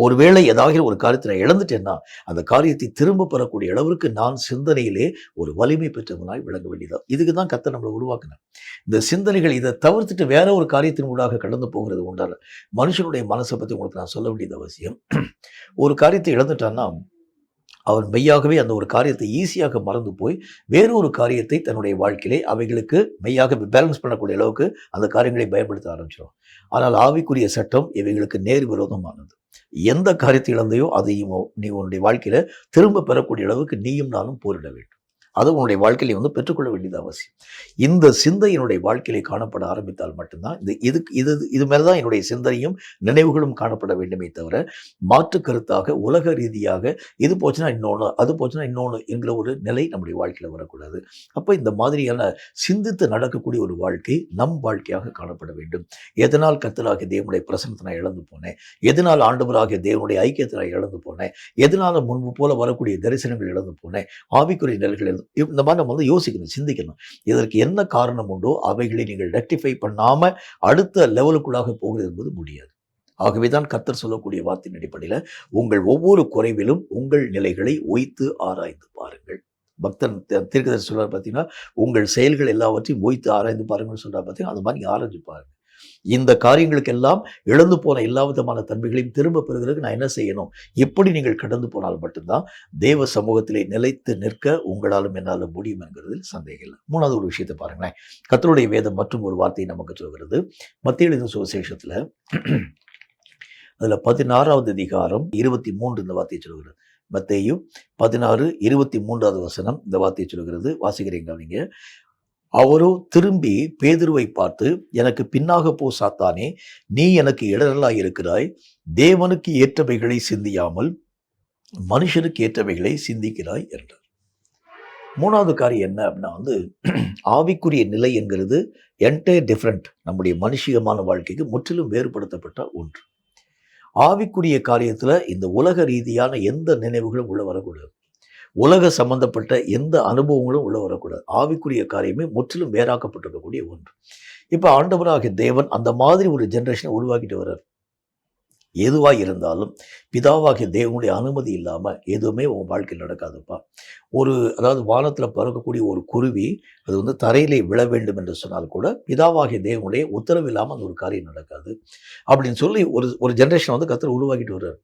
ஒருவேளை ஏதாவது ஒரு காரியத்தை நான் இழந்துட்டேன்னா அந்த காரியத்தை திரும்ப பெறக்கூடிய அளவிற்கு நான் சிந்தனையிலே ஒரு வலிமை பெற்றவனாய் விளங்க வேண்டியதான். இதுக்கு தான் கர்த்தர் நம்மளை உருவாக்கினார். இந்த சிந்தனைகள் இதை தவிர்த்துட்டு வேற ஒரு காரியத்தின் ஊடாக கடந்து போகிறது உண்டான மனுஷனுடைய மனசை பற்றி உங்களுக்கு நான் சொல்ல வேண்டியது அவசியம். ஒரு காரியத்தை இழந்துட்டான்னா அவன் மெய்யாகவே அந்த ஒரு காரியத்தை ஈஸியாக மறந்து போய் வேறொரு காரியத்தை தன்னுடைய வாழ்க்கையிலே அவைகளுக்கு மெய்யாக பேலன்ஸ் பண்ணக்கூடிய அளவுக்கு அந்த காரியங்களை பயன்படுத்த ஆரம்பிச்சிடும். ஆனால் ஆவிக்குரிய சட்டம் இவைகளுக்கு நேர் விரோதமானது. எந்த காரியத்தை இழந்தையோ அதையும் நீ உன்னுடைய வாழ்க்கையில திரும்ப பெறக்கூடிய அளவுக்கு நீயும் நானும் போரிட வேண்டும். அதை உன்னுடைய வாழ்க்கையில வந்து பெற்றுக்கொள்ள வேண்டியது அவசியம். இந்த சிந்தை என்னுடைய வாழ்க்கையிலே காணப்பட ஆரம்பித்தால் மட்டும்தான் இது மேலே தான் என்னுடைய சிந்தனையும் நினைவுகளும் காணப்பட வேண்டுமே தவிர, மாற்று கருத்தாக உலக ரீதியாக இது போச்சுன்னா இன்னொன்று, அது போச்சுன்னா இன்னொன்று என்கிற ஒரு நிலை நம்முடைய வாழ்க்கையில் வரக்கூடாது. அப்போ இந்த மாதிரியான சிந்தித்து நடக்கக்கூடிய ஒரு வாழ்க்கை நம் வாழ்க்கையாக காணப்பட வேண்டும். எதனால் கர்த்தராகிய தேவனுடைய பிரசன்னத்தை நான் இழந்து போனேன், எதனால் ஆண்டவராகிய தேவனுடைய ஐக்கியத்தை நான் இழந்து போனேன், எதனால முன்பு போல வரக்கூடிய தரிசனங்கள் இழந்து போனேன், ஆவிக்குரிய நிலைகள் இந்த மாதிரி நம்ம வந்து யோசிக்கணும், சிந்திக்கணும். இதற்கு என்ன காரணம் உண்டோ அவைகளை நீங்கள் ரெக்டிஃபை பண்ணாம அடுத்த லெவலுக்குள்ளாக போகிறது என்பது முடியாது. ஆகவேதான் கர்த்தர் சொல்லக்கூடிய வார்த்தையின் அடிப்படையில் உங்கள் ஒவ்வொரு குறைவிலும் உங்கள் நிலைகளை ஒய்த்து ஆராய்ந்து பாருங்கள். பக்தன் தீர்க்கதரிசி சொல்றார் பார்த்தீங்கன்னா, உங்கள் செயல்கள் எல்லாவற்றையும் ஒய்த்து ஆராய்ந்து பாருங்கள்னு சொல்றார் பார்த்தீங்கன்னா, அது மாதிரி ஆராய்ஞ்சு பாருங்க. இந்த காரியங்களுக்கெல்லாம் இழந்து போன எல்லா விதமான தன்மைகளையும் திரும்ப பெறுகிறதுக்கு நான் என்ன செய்யணும், எப்படி நீங்கள் கடந்து போனால் மட்டும்தான் தேவ சமூகத்திலே நிலைத்து நிற்க உங்களாலும் என்னாலும் முடியும் என்கிறதில் சந்தேகம் இல்லை. மூணாவது ஒரு விஷயத்தை பாருங்களேன். கர்த்தருடைய வேதம் மற்றும் ஒரு வார்த்தையை நமக்கு சொல்கிறது. மத்தேயு எழுதின சுவிசேஷத்தில் அதில் 16வது அதிகாரம் 23 இந்த வார்த்தையை சொல்கிறது. மத்தேயு 16:23 வசனம் இந்த வார்த்தையை சொல்கிறது. வாசிக்கிறீங்க நீங்க. அவரோ திரும்பி பேதுருவை பார்த்து, எனக்கு பின்னாக போ சாத்தானே, நீ எனக்கு இடரலாய் இருக்கிறாய், தேவனுக்கு ஏற்றவைகளை சிந்தியாமல் மனுஷனுக்கு ஏற்றவைகளை சிந்திக்கிறாய் என்றார். மூணாவது காரியம் என்ன அப்படின்னா வந்து, ஆவிக்குரிய நிலை என்கிறது என்டையர் டிஃப்ரெண்ட், நம்முடைய மனுஷியமான வாழ்க்கைக்கு முற்றிலும் வேறுபடுத்தப்பட்ட ஒன்று. ஆவிக்குரிய காரியத்தில் இந்த உலக ரீதியான எந்த நினைவுகளும் உள்ள வரக்கூடாது, உலக சம்பந்தப்பட்ட எந்த அனுபவங்களும் உள்ள வரக்கூடாது. ஆவிக்குரிய காரியமே முற்றிலும் வேறாக்கப்பட்டிருக்கக்கூடிய ஒன்று. இப்போ ஆண்டவராகிய தேவன் அந்த மாதிரி ஒரு ஜென்ரேஷனை உருவாக்கிட்டு வர்றார். எதுவாக இருந்தாலும் பிதாவாகிய தேவனுடைய அனுமதி இல்லாமல் எதுவுமே உங்கள் வாழ்க்கையில் நடக்காதுப்பா. அதாவது வானத்தில் பறக்கக்கூடிய ஒரு குருவி அது வந்து தரையிலே விழ வேண்டும் என்று சொன்னால் கூட பிதாவாகிய தேவனுடைய உத்தரவு இல்லாமல் அந்த ஒரு காரியம் நடக்காது அப்படின்னு சொல்லி ஒரு ஜென்ரேஷன் வந்து கர்த்தர் உருவாக்கிட்டு வர்றார்.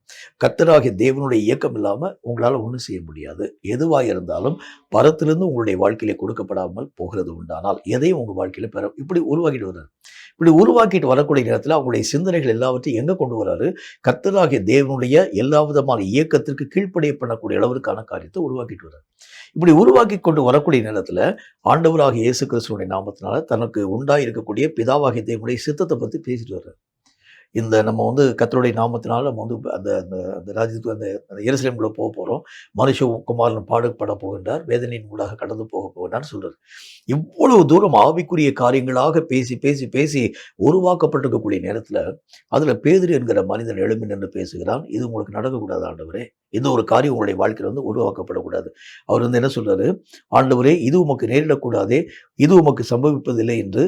கர்த்தராகிய தேவனுடைய இயக்கம் இல்லாமல் உங்களால் ஒன்றும் செய்ய முடியாது. எதுவாக இருந்தாலும் பரத்திலிருந்து உங்களுடைய வாழ்க்கையிலே கொடுக்கப்படாமல் போகிறது உண்டானால் எதையும் உங்கள் வாழ்க்கையில் பெற இப்படி உருவாக்கிட்டு வர்றார். இப்படி உருவாக்கிட்டு வரக்கூடிய நேரத்தில் அவங்களுடைய சிந்தனைகள் எல்லாவற்றையும் எங்கே கொண்டு வராரு, கர்த்தராகிய தேவனுடைய எல்லா விதமான இயக்கத்திற்கு கீழ்ப்படிய பண்ணக்கூடிய அளவிற்கான காரியத்தை உருவாக்கிட்டு வர்றாரு. இப்படி உருவாக்கி கொண்டு வரக்கூடிய நேரத்தில் ஆண்டவராகிய இயேசு கிறிஸ்துவினுடைய நாமத்தினால தனக்கு உண்டாயிருக்கக்கூடிய பிதாவாகிய தேவனுடைய சித்தத்தை பற்றி பேசிட்டு வர்றாரு. இந்த நம்ம வந்து கர்த்தருடைய நாமத்தினால நம்ம வந்து அந்த அந்த அந்த ராஜ்யத்துக்கு அந்த எருசலேமுக்குள்ள போக போகிறோம், மனுஷகுமாரன் பாடுபட போகின்றார், வேதனையின் ஊடாக கடந்து போக போகின்றான்னு சொல்றாரு. இவ்வளவு தூரம் ஆவிக்குரிய காரியங்களாக பேசி பேசி பேசி உருவாக்கப்பட்டிருக்கக்கூடிய நேரத்தில் அதில் பேதுரு என்கிற மனிதன் எழும்பி நின்று பேசுகிறான். இது உங்களுக்கு நடக்கக்கூடாது ஆண்டவரே, இந்த ஒரு காரியம் உங்களுடைய வாழ்க்கையில் வந்து உருவாக்கப்படக்கூடாது. அவர் வந்து என்ன சொல்றாரு, ஆண்டவரே இது உமக்கு நேரிடக்கூடாதே, இது உமக்கு சம்பவிப்பதில்லை என்று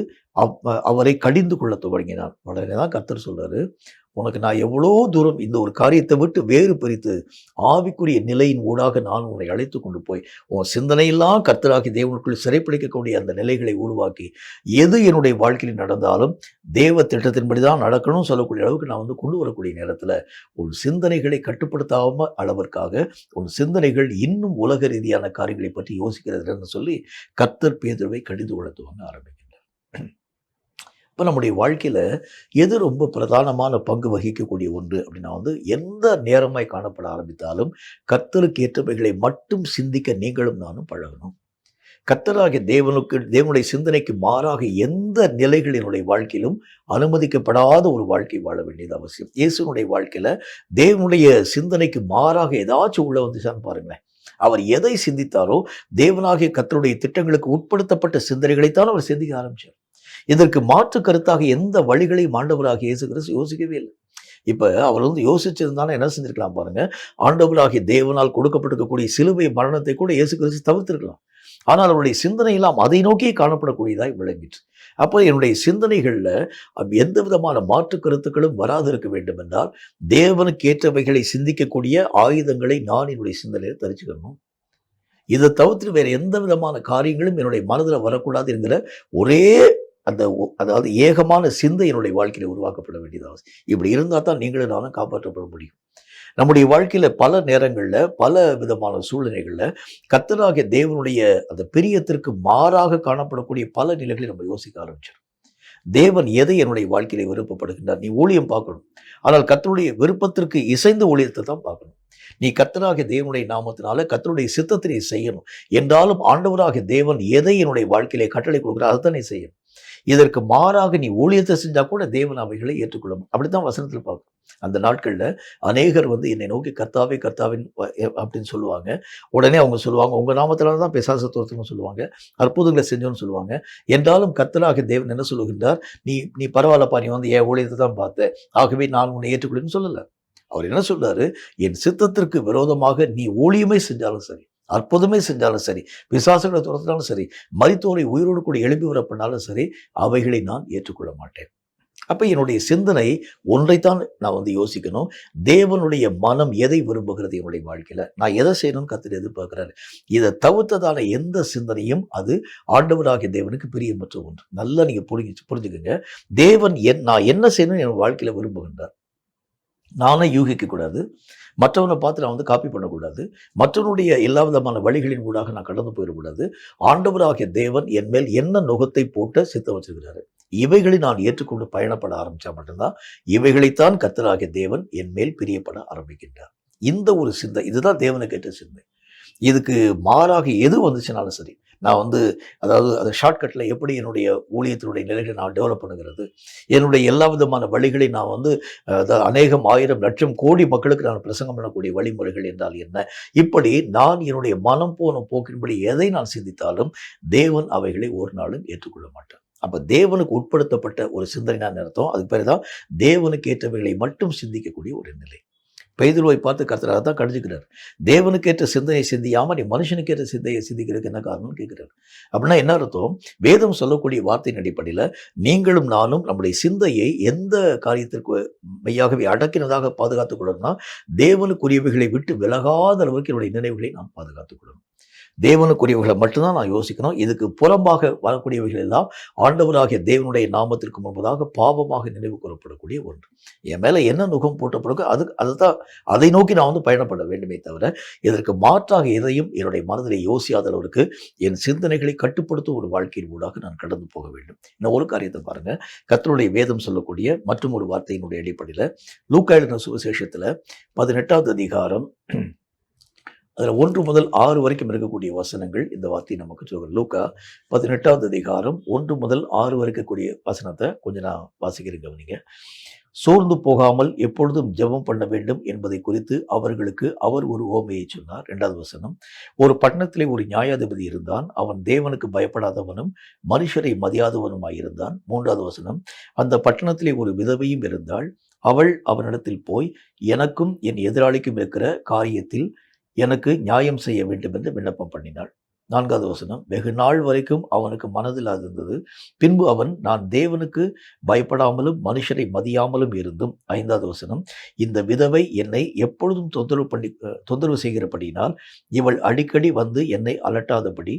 அவரை கடிந்து கொள்ள துவங்கினார். உடனே தான் கர்த்தர் சொல்றாரு, உனக்கு நான் எவ்வளோ தூரம் இந்த ஒரு காரியத்தை விட்டு வேறு பிரித்து ஆவிக்குரிய நிலையின் ஊடாக நான் உன்னை அழைத்து கொண்டு போய் உன் சிந்தனையெல்லாம் கர்த்தராகி தேவனுக்குள் சிறைப்பிடிக்கக்கூடிய அந்த நிலைகளை உருவாக்கி எது என்னுடைய வாழ்க்கையில் நடந்தாலும் தேவ திட்டத்தின்படி தான் நடக்கணும்னு சொல்லக்கூடிய அளவுக்கு நான் வந்து கொண்டு வரக்கூடிய நேரத்தில் உன் சிந்தனைகளை கட்டுப்படுத்தாம அளவிற்காக உன் சிந்தனைகள் இன்னும் உலக ரீதியான காரியங்களை பற்றி யோசிக்கிறதுன்னு சொல்லி கர்த்தர் பேதுருவை கடிந்து கொள்ள துவங்க ஆரம்பிக்கின்றார். இப்போ நம்முடைய வாழ்க்கையில் எது ரொம்ப பிரதானமான பங்கு வகிக்கக்கூடிய ஒன்று அப்படின்னா வந்து, எந்த நேரமாய் காணப்பட ஆரம்பித்தாலும் கர்த்தருக்கு ஏற்றவைகளை மட்டும் சிந்திக்க நீங்களும் நானும் பழகணும். கர்த்தராகிய தேவனுடைய சிந்தனைக்கு மாறாக எந்த நிலைகள் என்னுடைய வாழ்க்கையிலும் அனுமதிக்கப்படாத ஒரு வாழ்க்கை வாழ வேண்டியது அவசியம். இயேசுனுடைய வாழ்க்கையில் தேவனுடைய சிந்தனைக்கு மாறாக ஏதாச்சும் உள்ள வந்துச்சான்னு பாருங்களேன். அவர் எதை சிந்தித்தாரோ தேவனாகிய கர்த்தருடைய திட்டங்களுக்கு உட்படுத்தப்பட்ட சிந்தனைகளைத்தான் அவர் சிந்திக்க ஆரம்பித்தார். இதற்கு மாற்று கருத்தாக எந்த வழிகளையும் ஆண்டவராகிய இயேசு கிறிஸ்து யோசிக்கவே இல்லை. இப்போ அவர் வந்து யோசிச்சிருந்தாலும் என்ன செஞ்சிருக்கலாம் பாருங்க, ஆண்டவராகிய தேவனால் கொடுக்கப்பட்டிருக்கக்கூடிய சிலுவை மரணத்தை கூட இயேசு கிறிஸ்து தவிர்த்திருக்கலாம். ஆனால் அவருடைய சிந்தனை எல்லாம் அதை நோக்கியே காணப்படக்கூடியதாய் விளங்கிற்று. அப்போ என்னுடைய சிந்தனைகளில் எந்த விதமான மாற்று கருத்துக்களும் வராது இருக்க வேண்டும் என்றால் தேவனுக்கு ஏற்றவைகளை சிந்திக்கக்கூடிய ஆயுதங்களை நான் என்னுடைய சிந்தனையில் தரிச்சுக்கணும். இதை தவிர்த்து வேறு எந்த விதமான காரியங்களும் என்னுடைய மனதில் வரக்கூடாது என்கிற ஒரே அதாவது ஏகமான சிந்தை என்னுடைய வாழ்க்கையில் உருவாக்கப்பட வேண்டியது. இப்படி இருந்தால் தான் நீங்களும் நானும் காப்பாற்றப்பட முடியும். நம்முடைய வாழ்க்கையில் பல நேரங்களில் பல விதமான சூழ்நிலைகளில் கர்த்தராகிய தேவனுடைய அந்த பிரியத்திற்கு மாறாக காணப்படக்கூடிய பல நிலைகளை நம்ம யோசிக்க ஆரம்பிச்சிடும். தேவன் எதை என்னுடைய வாழ்க்கையில விருப்பப்படுகின்றார், நீ ஊழியம் பார்க்கணும், ஆனால் கர்த்தருடைய விருப்பத்திற்கு இசைந்த ஊழியத்தை தான் பார்க்கணும். நீ கர்த்தராகிய தேவனுடைய நாமத்தினால கர்த்தருடைய சித்தத்தை நீ செய்யணும். என்றாலும் ஆண்டவராகிய தேவன் எதை என்னுடைய வாழ்க்கையிலே கட்டளை கொடுக்கிறார் அதைத்தான் நீ செய்யணும். இதற்கு மாறாக நீ ஊழியத்தை செஞ்சா கூட தேவன் அவைகளை ஏற்றுக்கொள்ளும். அப்படித்தான் வசனத்தில் பார்க்கணும். அந்த நாட்கள்ல அநேகர் வந்து என்னை நோக்கி கர்த்தாவே கர்த்தாவின் அப்படின்னு சொல்லுவாங்க. உடனே அவங்க சொல்லுவாங்க, உங்க நாமத்தினால தான் பிசாசை துரத்துன்னு சொல்லுவாங்க, அற்புதங்களை செஞ்சோன்னு சொல்லுவாங்க. என்றாலும் கர்த்தராகிய தேவன் என்ன சொல்லுகின்றார், நீ நீ பரவாயில்லப்பா, நீ வந்து என் ஊழியத்தை தான் பார்த்த, ஆகவே நான் உன்னை ஏற்றுக்கொள்ளுன்னு சொல்லல. அவர் என்ன சொல்றாரு, என் சித்தத்திற்கு விரோதமாக நீ ஊழியமே செஞ்சாலும் சரி, அற்புதமே செஞ்சாலும் சரி, பிசாசுகளை துரத்தினாலும் சரி, மரித்தோரை உயிரோடு கூட எழுப்பி வர பண்ணாலும் சரி, அவைகளை நான் ஏற்றுக்கொள்ள மாட்டேன். அப்ப என்னுடைய சிந்தனை ஒன்றைத்தான் நான் வந்து யோசிக்கணும். தேவனுடைய மனம் எதை விரும்புகிறது என்னுடைய வாழ்க்கையில, நான் எதை செய்யணும்னு கர்த்தர் எதிர்பார்க்கிறாரு. இதை தவிர்த்ததான எந்த சிந்தனையும் அது ஆண்டவராகிய தேவனுக்கு பிரியமற்ற ஒன்று. நல்லா நீங்க புரிஞ்சுக்கங்க. தேவன் நான் என்ன செய்யணும்னு என் வாழ்க்கையில விரும்புகின்றார். நானே யூகிக்க கூடாது, மற்றவனை பார்த்து நான் வந்து காப்பி பண்ணக்கூடாது, மற்றவனுடைய எல்லா விதமான வழிகளின் ஊடாக நான் கடந்து போயிடக்கூடாது. ஆண்டவராகிய தேவன் என் மேல் என்ன நுகத்தை போட்டு சித்தம் வச்சிருக்கிறாரு, இவைகளை நான் ஏற்றுக்கொண்டு பயணப்பட ஆரம்பிச்சா மட்டும்தான் இவைகளைத்தான் கர்த்தராகிய தேவன் என் மேல் பிரியப்பட ஆரம்பிக்கின்றார். இந்த ஒரு சிந்தை, இதுதான் தேவனுக்கு ஏற்ற சிந்தை. இதுக்கு மாறாக எது வந்துச்சுனாலும் சரி, நான் வந்து அதாவது அந்த ஷார்ட்கட்டில் எப்படி என்னுடைய ஊழியத்தினுடைய நிலைகளை நான் டெவலப் பண்ணுகிறது, என்னுடைய எல்லா விதமான வழிகளை நான் வந்து அநேகம் ஆயிரம் லட்சம் கோடி மக்களுக்கு நான் பிரசங்கம் பண்ணக்கூடிய வழிமுறைகள் என்றால் என்ன, இப்படி நான் என்னுடைய மனம் போன போக்கின்படி எதை நான் சிந்தித்தாலும் தேவன் அவைகளை ஒரு நாளும் ஏற்றுக்கொள்ள மாட்டார். அப்போ தேவனுக்கு உட்படுத்தப்பட்ட ஒரு சிந்தனை நான் அர்த்தம். அதுக்கு பேர் தான் தேவனுக்கு ஏற்றவைகளை மட்டும் சிந்திக்கக்கூடிய ஒரு நிலை. பேதுருவை பார்த்து கர்த்தர் தான் கடிஞ்சுக்கிறார். தேவனுக்கேற்ற சிந்தனையை சிந்தியாமல் நீ மனுஷனுக்கேற்ற சிந்தையை சிந்திக்கிறதுக்கு என்ன காரணம்னு கேட்கிறார். அப்படின்னா என்ன அர்த்தம், வேதம் சொல்லக்கூடிய வார்த்தையின் அடிப்படையில் நீங்களும் நானும் நம்முடைய சிந்தையை எந்த காரியத்திற்கு மெய்யாகவே அடக்கினதாக பாதுகாத்துக் கொள்ளணும்னா, தேவனுக்குரியவைகளை விட்டு விலகாத அளவுக்கு என்னுடைய நினைவுகளை நாம் பாதுகாத்துக் கொள்ளணும். தேவனுக்குரியவைகளை மட்டும்தான் நான் யோசிக்கணும். இதுக்கு புறம்பாக வரக்கூடியவைகள் எல்லாம் ஆண்டவராகிய தேவனுடைய நாமத்திற்கு முன்பதாக பாவமாக நினைவு கூறப்படக்கூடிய ஒன்று. என் மேலே என்ன நுகம் போட்ட பிறகு அதுதான் அதை நோக்கி நான் வந்து பயணப்பட வேண்டுமே தவிர, இதற்கு மாற்றாக எதையும் என்னுடைய மனதிலே யோசியாத அளவுக்கு என் சிந்தனைகளை கட்டுப்படுத்தும் ஒரு வாழ்க்கையின் ஊடாக நான் கடந்து போக வேண்டும். இன்னும் ஒரு காரியத்தை பாருங்க, கர்த்தருடைய வேதம் சொல்லக்கூடிய மற்றும் ஒரு வார்த்தையினுடைய அடிப்படையில் லூக்கா எழுதின சுவிசேஷத்தில் 18வது அதிகாரம் அதில் 1 முதல் 6 வரைக்கும் இருக்கக்கூடிய வசனங்கள் இந்த வார்த்தையை நமக்கு சொல்கிறது. லூக்கா 18வது அதிகாரம் 1 முதல் 6 வரைக்கக்கூடிய வசனத்தை கொஞ்சம் நான் வாசிக்கிறேன், கவனிங்க. சோர்ந்து போகாமல் எப்பொழுதும் ஜெபம் பண்ண வேண்டும் என்பதை குறித்து அவர்களுக்கு அவர் ஒரு உவமையை சொன்னார். 2வது வசனம், ஒரு பட்டணத்திலே ஒரு நியாயாதிபதி இருந்தான். அவன் தேவனுக்கு பயப்படாதவனும் மனுஷரை மதியாதவனுமாயிருந்தான். 3வது வசனம், அந்த பட்டணத்திலே ஒரு விதவையும் இருந்தாள். அவள் அவனிடத்தில் போய், எனக்கும் என் எதிராளிக்கும் இருக்கிற காரியத்தில் எனக்கு நியாயம் செய்ய வேண்டும் என்று விண்ணப்பம் பண்ணினாள். 4வது வசனம், வெகு நாள் வரைக்கும் அவனுக்கு மனதில் இருந்தது. பின்பு அவன், நான் தேவனுக்கு பயப்படாமலும் மனுஷரை மதியாமலும் இருந்தும். 5வது வசனம், இந்த விதவை என்னை எப்பொழுதும் தொந்தரவு செய்கிறபடியினால் இவள் அடிக்கடி வந்து என்னை அலட்டாதபடி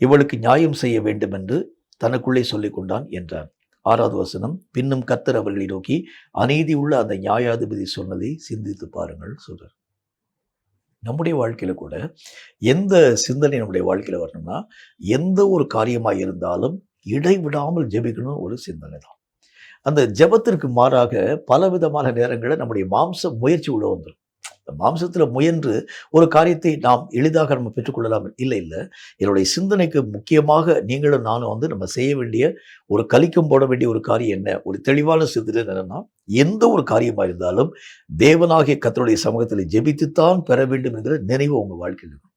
இவளுக்கு நியாயம் செய்ய வேண்டும் என்று தனக்குள்ளே சொல்லிக் கொண்டான் என்றான். 6வது வசனம், பின்னும் கர்த்தர் அவர்களை நோக்கி, அநீதி உள்ள அந்த நியாயாதிபதி சொன்னதை சிந்தித்து பாருங்கள் சொல்றார். நம்முடைய வாழ்க்கையில கூட எந்த சிந்தனை நம்முடைய வாழ்க்கையில வரணும்னா, எந்த ஒரு காரியமாக இருந்தாலும் இடைவிடாமல் ஜெபிக்கணும் ஒரு சிந்தனை தான். அந்த ஜெபத்திற்கு மாறாக பலவிதமான நேரங்களில் நம்முடைய மாம்சம் முயற்சி உள்ள வந்துடும். மாம்சத்தில் முயன்று ஒரு காரியத்தை நாம் எளிதாக நம்ம பெற்றுக்கொள்ளலாம். இல்லை, என்னுடைய சிந்தனைக்கு முக்கியமாக நீங்களும் நானும் வந்து நம்ம செய்ய வேண்டிய ஒரு கலிக்கம் போட வேண்டிய ஒரு காரியம் என்ன, ஒரு தெளிவான சிந்தனை என்னன்னா, எந்த ஒரு காரியமாக இருந்தாலும் தேவனாகிய கர்த்தருடைய சமூகத்தில் ஜெபித்துத்தான் பெற வேண்டும் என்கிற நினைவு உங்கள் வாழ்க்கையில் இருக்கும்.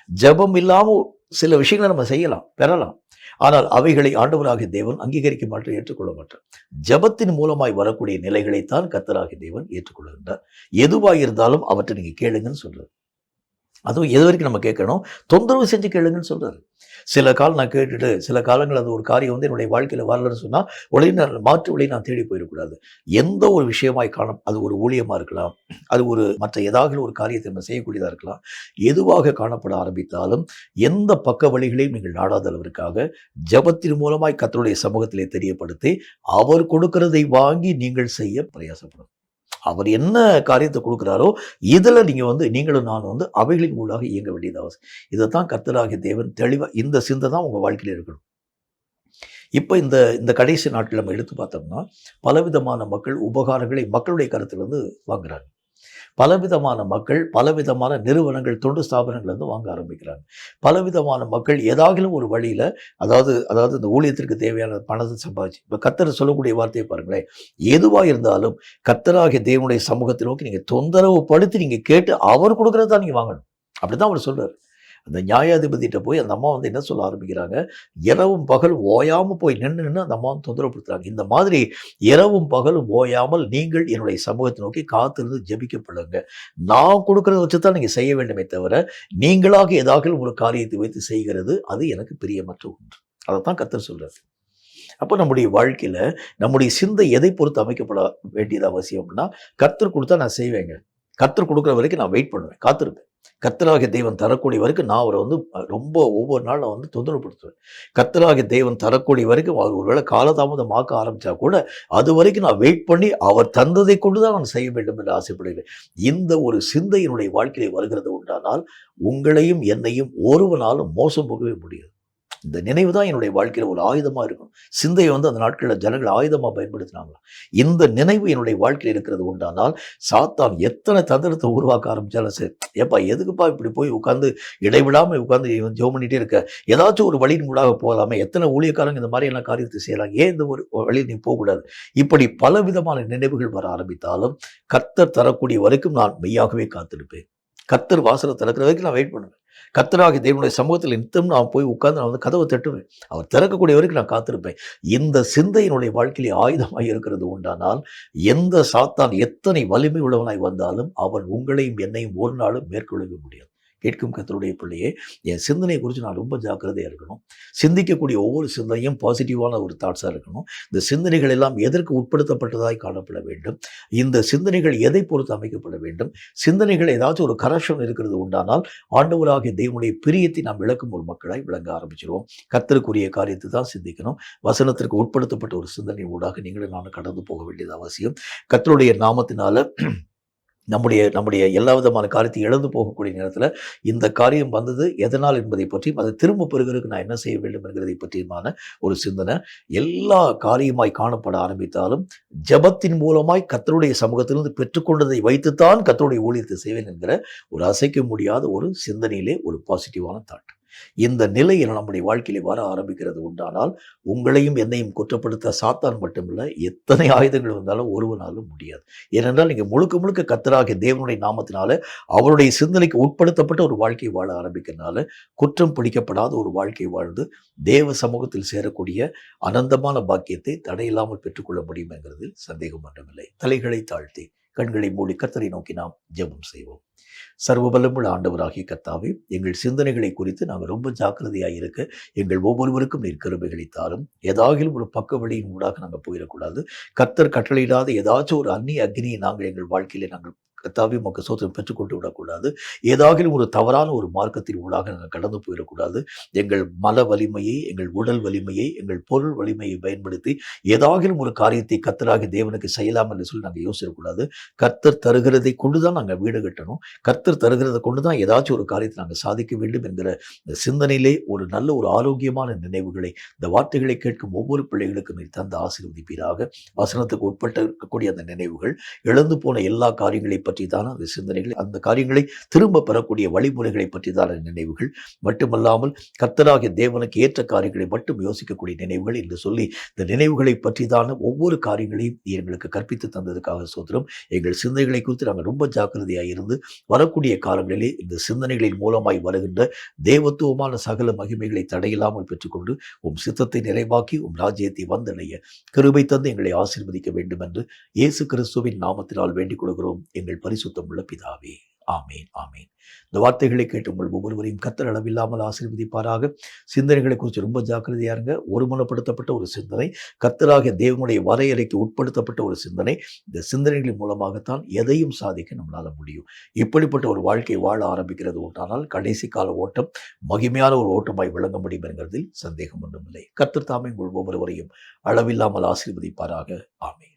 ஜெபம் இல்லாமல் சில விஷயங்களை நம்ம செய்யலாம், பெறலாம். ஆனால் அவைகளை ஆண்டவராகிய தேவன் அங்கீகரிக்க மாட்டார், ஏற்றுக்கொள்ள மாட்டார். ஜெபத்தின் மூலமாய் வரக்கூடிய நிலைகளைத்தான் கர்த்தராகிய தேவன் ஏற்றுக்கொள்கின்றார். எதுவாக இருந்தாலும் அவற்றை நீங்க கேளுங்கன்னு சொல்றாரு. அதுவும் எது வரைக்கும் நம்ம கேட்கணும், தொந்தரவு செஞ்சு கேளுங்கன்னு சொல்றாரு. சில காலம் நான் கேட்டுட்டு சில காலங்கள் அது ஒரு காரியம் வந்து என்னுடைய வாழ்க்கையில் வரலன்னு சொன்னால் உடனே நான் மாற்று வழியை நான் தேடி போயிடக்கூடாது. எந்த ஒரு விஷயமாய் காணும், அது ஒரு ஊழியமாக இருக்கலாம், அது ஒரு மற்ற ஏதாவது ஒரு காரியத்தை நம்ம செய்யக்கூடியதாக இருக்கலாம். எதுவாக காணப்பட ஆரம்பித்தாலும் எந்த பக்க வழிகளையும் நீங்கள் நாடாத அளவிற்காக ஜெபத்தின் மூலமாய் கர்த்தருடைய சமூகத்திலே தெரியப்படுத்தி அவர் கொடுக்கிறதை வாங்கி நீங்கள் செய்ய பிரயாசப்படும். அவர் என்ன காரியத்தை கொடுக்குறாரோ இதில் நீங்கள் வந்து நீங்களும் நானும் வந்து அவைகளின் மூலமாக இயங்க வேண்டியது அவசியம். இதைத்தான் கர்த்தராகிய தேவன் தெளிவாக, இந்த சிந்தை தான் உங்கள் வாழ்க்கையில் இருக்கணும். இப்போ இந்த கடைசி நாட்டில் நம்ம எடுத்து பார்த்தோம்னா பலவிதமான மக்கள் உபகாரங்களை மக்களுடைய கருத்தில் வந்து வாங்குறாங்க. பலவிதமான மக்கள் பலவிதமான நிறுவனங்கள் தொண்டு ஸ்தாபனங்கள் வந்து வாங்க ஆரம்பிக்கிறாங்க. பலவிதமான மக்கள் ஏதாகிலும் ஒரு வழியில் அதாவது அதாவது இந்த ஊழியத்திற்கு தேவையான பணத்தை சம்பாதிச்சு இப்போ கர்த்தர் சொல்லக்கூடிய வார்த்தையை பாருங்களேன். எதுவாக இருந்தாலும் கர்த்தராகிய தேவனுடைய சமூகத்தை நோக்கி நீங்கள் தொந்தரவு படுத்தி நீங்கள் கேட்டு அவர் கொடுக்குறதா நீங்கள் வாங்கணும். அப்படி தான் அவர் சொல்கிறார். அந்த நியாயாதிபதிகிட்ட போய் அந்த அம்மா வந்து என்ன சொல்ல ஆரம்பிக்கிறாங்க, இரவும் பகலும் ஓயாமல் போய் நின்று அந்த அம்மா வந்து தொந்தரவுப்படுத்துறாங்க. இந்த மாதிரி இரவும் பகலும் ஓயாமல் நீங்கள் என்னுடைய சமூகத்தை நோக்கி காத்திருந்து ஜெபிக்கப்படுங்க. நான் கொடுக்குறத வச்சு தான் நீங்கள் செய்ய வேண்டுமே தவிர நீங்களாக ஏதாவது ஒரு காரியத்தை வைத்து செய்கிறது அது எனக்கு பிரியமற்ற ஒன்று. அதைத்தான் கர்த்தர் சொல்றாரு. அப்போ நம்முடைய வாழ்க்கையில் நம்முடைய சிந்தை எதை பொறுத்து அமைக்கப்பட வேண்டியது அவசியம் அப்படின்னா, கர்த்தர் கொடுத்தா நான் செய்வேங்க. கர்த்தர் கொடுக்குற வரைக்கும் நான் வெயிட் பண்ணுவேன், காத்திருப்பேன். கர்த்தராகிய தேவன் தரக்கூடிய வரைக்கும் நான் அவரை வந்து ரொம்ப ஒவ்வொரு நாள் நான் வந்து தொந்தரவுப்படுத்துவேன். கர்த்தராகிய தேவன் தரக்கூடிய வரைக்கும் அவர் ஒருவேளை காலதாமதமாக்க ஆரம்பித்தா கூட அது வரைக்கும் நான் வெயிட் பண்ணி அவர் தந்ததை கொண்டு தான் நான் செய்ய வேண்டும் என்று ஆசைப்படுகிறேன். இந்த ஒரு சிந்தை என்னுடைய வாழ்க்கையிலே வருகிறது உண்டானால் உங்களையும் என்னையும் ஒருவனாலும் மோசம் போகவே முடியாது. இந்த நினைவு தான் என்னுடைய வாழ்க்கையில் ஒரு ஆயுதமாக இருக்கும். சிந்தையை வந்து அந்த நாட்களில் ஜனங்கள் ஆயுதமாக பயன்படுத்தினாங்களா. இந்த நினைவு என்னுடைய வாழ்க்கையில் இருக்கிறது உண்டானால் சாத்தான் எத்தனை தந்திரத்தை உருவாக்க ஆரம்பித்தாலும் சரி, ஏப்பா எதுக்குப்பா இப்படி போய் உட்காந்து இடைவிடாமல் உட்காந்து ஜெபம் பண்ணிகிட்டே இருக்க, ஏதாச்சும் ஒரு வழியின் மூடாக போகலாமே, எத்தனை ஊழியக்காரங்க இந்த மாதிரி எல்லாம் காரியத்தை செய்யலாம், ஏன் இந்த ஒரு வழியில் நீ போகக்கூடாது, இப்படி பல விதமான நினைவுகள் வர ஆரம்பித்தாலும் கர்த்தர் தரக்கூடிய வரைக்கும் நான் மெய்யாகவே காத்திருப்பேன். கர்த்தர் வாசலை திறக்கிற வரைக்கும் நான் வெயிட் பண்ணுவேன். கர்த்தராகிய தேவனுடைய சமூகத்தில் நித்தம் நான் போய் உட்கார்ந்து நான் வந்து கதவை தட்டுவேன். அவர் திறக்கக்கூடிய வரைக்கும் நான் காத்திருப்பேன். இந்த சிந்தையினுடைய வாழ்க்கையிலே ஆயுதமாக இருக்கிறது உண்டானால் எந்த சாத்தான் எத்தனை வலிமை உள்ளவனாய் வந்தாலும் அவன் உங்களையும் என்னையும் ஒரு நாளும் மேற்கொள்ளவே முடியாது. கேட்கும் கர்த்தருடைய பிள்ளையே, என் சிந்தனை குறித்து நான் ரொம்ப ஜாக்கிரதையாக இருக்கணும். சிந்திக்கக்கூடிய ஒவ்வொரு சிந்தனையும் பாசிட்டிவான ஒரு தாட்ஸாக இருக்கணும். இந்த சிந்தனைகள் எல்லாம் எதற்கு உட்படுத்தப்பட்டதாய் காணப்பட வேண்டும். இந்த சிந்தனைகள் எதை பொறுத்து அமைக்கப்பட வேண்டும். சிந்தனைகள் ஏதாச்சும் ஒரு கரெக்ஷன் இருக்கிறது உண்டானால் ஆண்டவராகிய தேவனுடைய பிரியத்தை நாம் விளக்கும் ஒரு மக்களாய் விளங்க ஆரம்பிச்சிருவோம். கர்த்தருக்குரிய காரியத்தை தான் சிந்திக்கணும். வசனத்திற்கு உட்படுத்தப்பட்ட ஒரு சிந்தனை ஊடாக நீங்களும் நானும் கடந்து போக வேண்டியது அவசியம். கர்த்தருடைய நாமத்தினால நம்முடைய எல்லா விதமான காரியத்தை இழந்து போகக்கூடிய நேரத்தில் இந்த காரியம் வந்தது எதனால் என்பதை பற்றியும் அதை திரும்ப பெறுகிறதுக்கு நான் என்ன செய்ய வேண்டும் என்கிறதை பற்றியுமான ஒரு சிந்தனை எல்லா காரியமாய் காணப்பட ஆரம்பித்தாலும் ஜெபத்தின் மூலமாய் கர்த்தருடைய சமூகத்திலிருந்து பெற்றுக்கொண்டதை வைத்துத்தான் கர்த்தருடைய ஊழியத்தை செய்வேன் என்கிற ஒரு அசைக்க முடியாத ஒரு சிந்தனையிலே ஒரு பாசிட்டிவான தாட். இந்த நிலையில் நம்முடைய வாழ்க்கையிலே வர ஆரம்பிக்கிறது உண்டானால் உங்களையும் என்னையும் குற்றப்படுத்த சாத்தான் மட்டுமில்லை, எத்தனை ஆயுதங்கள் வந்தாலும் ஒருவனாலும் முடியாது. ஏனென்றால் நீங்கள் முழுக்க முழுக்க கர்த்தராகிய தேவனுடைய நாமத்தினால அவருடைய சிந்தனைக்கு உட்படுத்தப்பட்ட ஒரு வாழ்க்கை வாழ ஆரம்பிக்கிறதுனால குற்றம் பிடிக்கப்படாத ஒரு வாழ்க்கை வாழ்ந்து தேவ சமூகத்தில் சேரக்கூடிய அனந்தமான பாக்கியத்தை தடையில்லாமல் பெற்றுக்கொள்ள முடியும் என்கிறதில் சந்தேகம் மட்டுமில்லை. தலைகளை தாழ்த்தி கண்களை மூடி கர்த்தரை நோக்கி நாம் ஜெபம் செய்வோம். சர்வபலமுள்ள ஆண்டவராகிய கர்த்தாவே, எங்கள் சிந்தனைகளை குறித்து நாங்கள் ரொம்ப ஜாக்கிரதையாக இருக்க எங்கள் ஒவ்வொருவருக்கும் நீர் கிருபைகளை தாரும். ஏதாகிலும் ஒரு பக்க வழியின் ஊடாக நாங்கள் போயிடக்கூடாது. கர்த்தர் கட்டளையிடாத ஏதாச்சும் ஒரு அந்நிய அக்னியை நாங்கள் எங்கள் வாழ்க்கையிலே நாங்கள் கர்த்தாவே உமக்கு ஸ்தோத்திரம் பெற்றுக்கொண்டு விடக்கூடாது. ஏதாகிலும் ஒரு தவறான ஒரு மார்க்கத்தின் ஊடாக நாங்கள் கடந்து போயிடக்கூடாது. எங்கள் மன வலிமையை, எங்கள் உடல் வலிமையை, எங்கள் பொருள் வலிமையை பயன்படுத்தி ஏதாகிலும் ஒரு காரியத்தை கர்த்தராகிய தேவனுக்கு செய்யலாம் என்று சொல்லி நாங்கள் யோசிக்கக்கூடாது. கர்த்தர் தருகிறதை கொண்டு தான் நாங்கள் வீடு கட்டணும். கர்த்தர் தருகிறதை கொண்டு தான் ஏதாச்சும் ஒரு காரியத்தை நாங்கள் சாதிக்க வேண்டும் என்கிற இந்த சிந்தனையிலே ஒரு நல்ல ஒரு ஆரோக்கியமான நினைவுகளை இந்த வார்த்தைகளை கேட்கும் ஒவ்வொரு பிள்ளைகளுக்கும் நீர் தந்து ஆசீர்வதிப்பீராக. வசனத்துக்கு உட்பட்டு இருக்கக்கூடிய அந்த நினைவுகள் இழந்து போன எல்லா காரியங்களை பற்றி தான அந்த சிந்தனைகள், அந்த காரியங்களை திரும்ப பெறக்கூடிய வழிமுறைகளை பற்றி தான நினைவுகள் மட்டுமல்லாமல் கர்த்தராகிய தேவனுக்கு ஏற்ற காரியங்களை மட்டும் யோசிக்கக்கூடிய நினைவுகள் என்று சொல்லி இந்த நினைவுகளை பற்றி தான ஒவ்வொரு காரியங்களையும் எங்களுக்கு கற்பித்து தந்ததுக்காக சோத்திரம். எங்கள் சிந்தனைகளை குறித்து நாங்கள் ரொம்ப ஜாக்கிரதையாக இருந்து வரக்கூடிய காலங்களிலே இந்த சிந்தனைகளின் மூலமாய் வருகின்ற தேவத்துவமான சகல மகிமைகளை தடையில்லாமல் பெற்றுக்கொண்டு உம் சித்தத்தை நிறைவாக்கி உம் ராஜ்யத்தை வந்தடைய கிருபை தந்து எங்களை ஆசீர்வதிக்க வேண்டும் என்று இயேசு கிறிஸ்துவின் நாமத்தினால் வேண்டிக் கொள்கிறோம் எங்கள் பரிசுத்தமுள்ள பிதாவே. ஆமீன், ஆமீன். இந்த வார்த்தைகளை கேட்டு உங்கள் ஒவ்வொருவரையும் கர்த்தர் அளவில்லாமல் ஆசீர்வதிப்பாராக. சிந்தனைகளை குறித்து ரொம்ப ஜாக்கிரதையா இருங்க. ஒருமனப்படுத்தப்பட்ட ஒரு சிந்தனை, கர்த்தராகிய தேவனுடைய வரையறைக்கு உட்படுத்தப்பட்ட ஒரு சிந்தனை, இந்த சிந்தனைகளின் மூலமாகத்தான் எதையும் சாதிக்க நம்மளால முடியும். இப்படிப்பட்ட ஒரு வாழ்க்கை வாழ ஆரம்பிக்கிறது உண்டானால் கடைசி கால ஓட்டம் மகிமையான ஒரு ஓட்டமாய் விளங்க முடியும் என்கிறதில் சந்தேகம் ஒன்றுமில்லை. கர்த்தர் தாமே உங்கள் ஒவ்வொருவரையும் அளவில்லாமல் ஆசீர்வதிப்பாராக. ஆமீன்.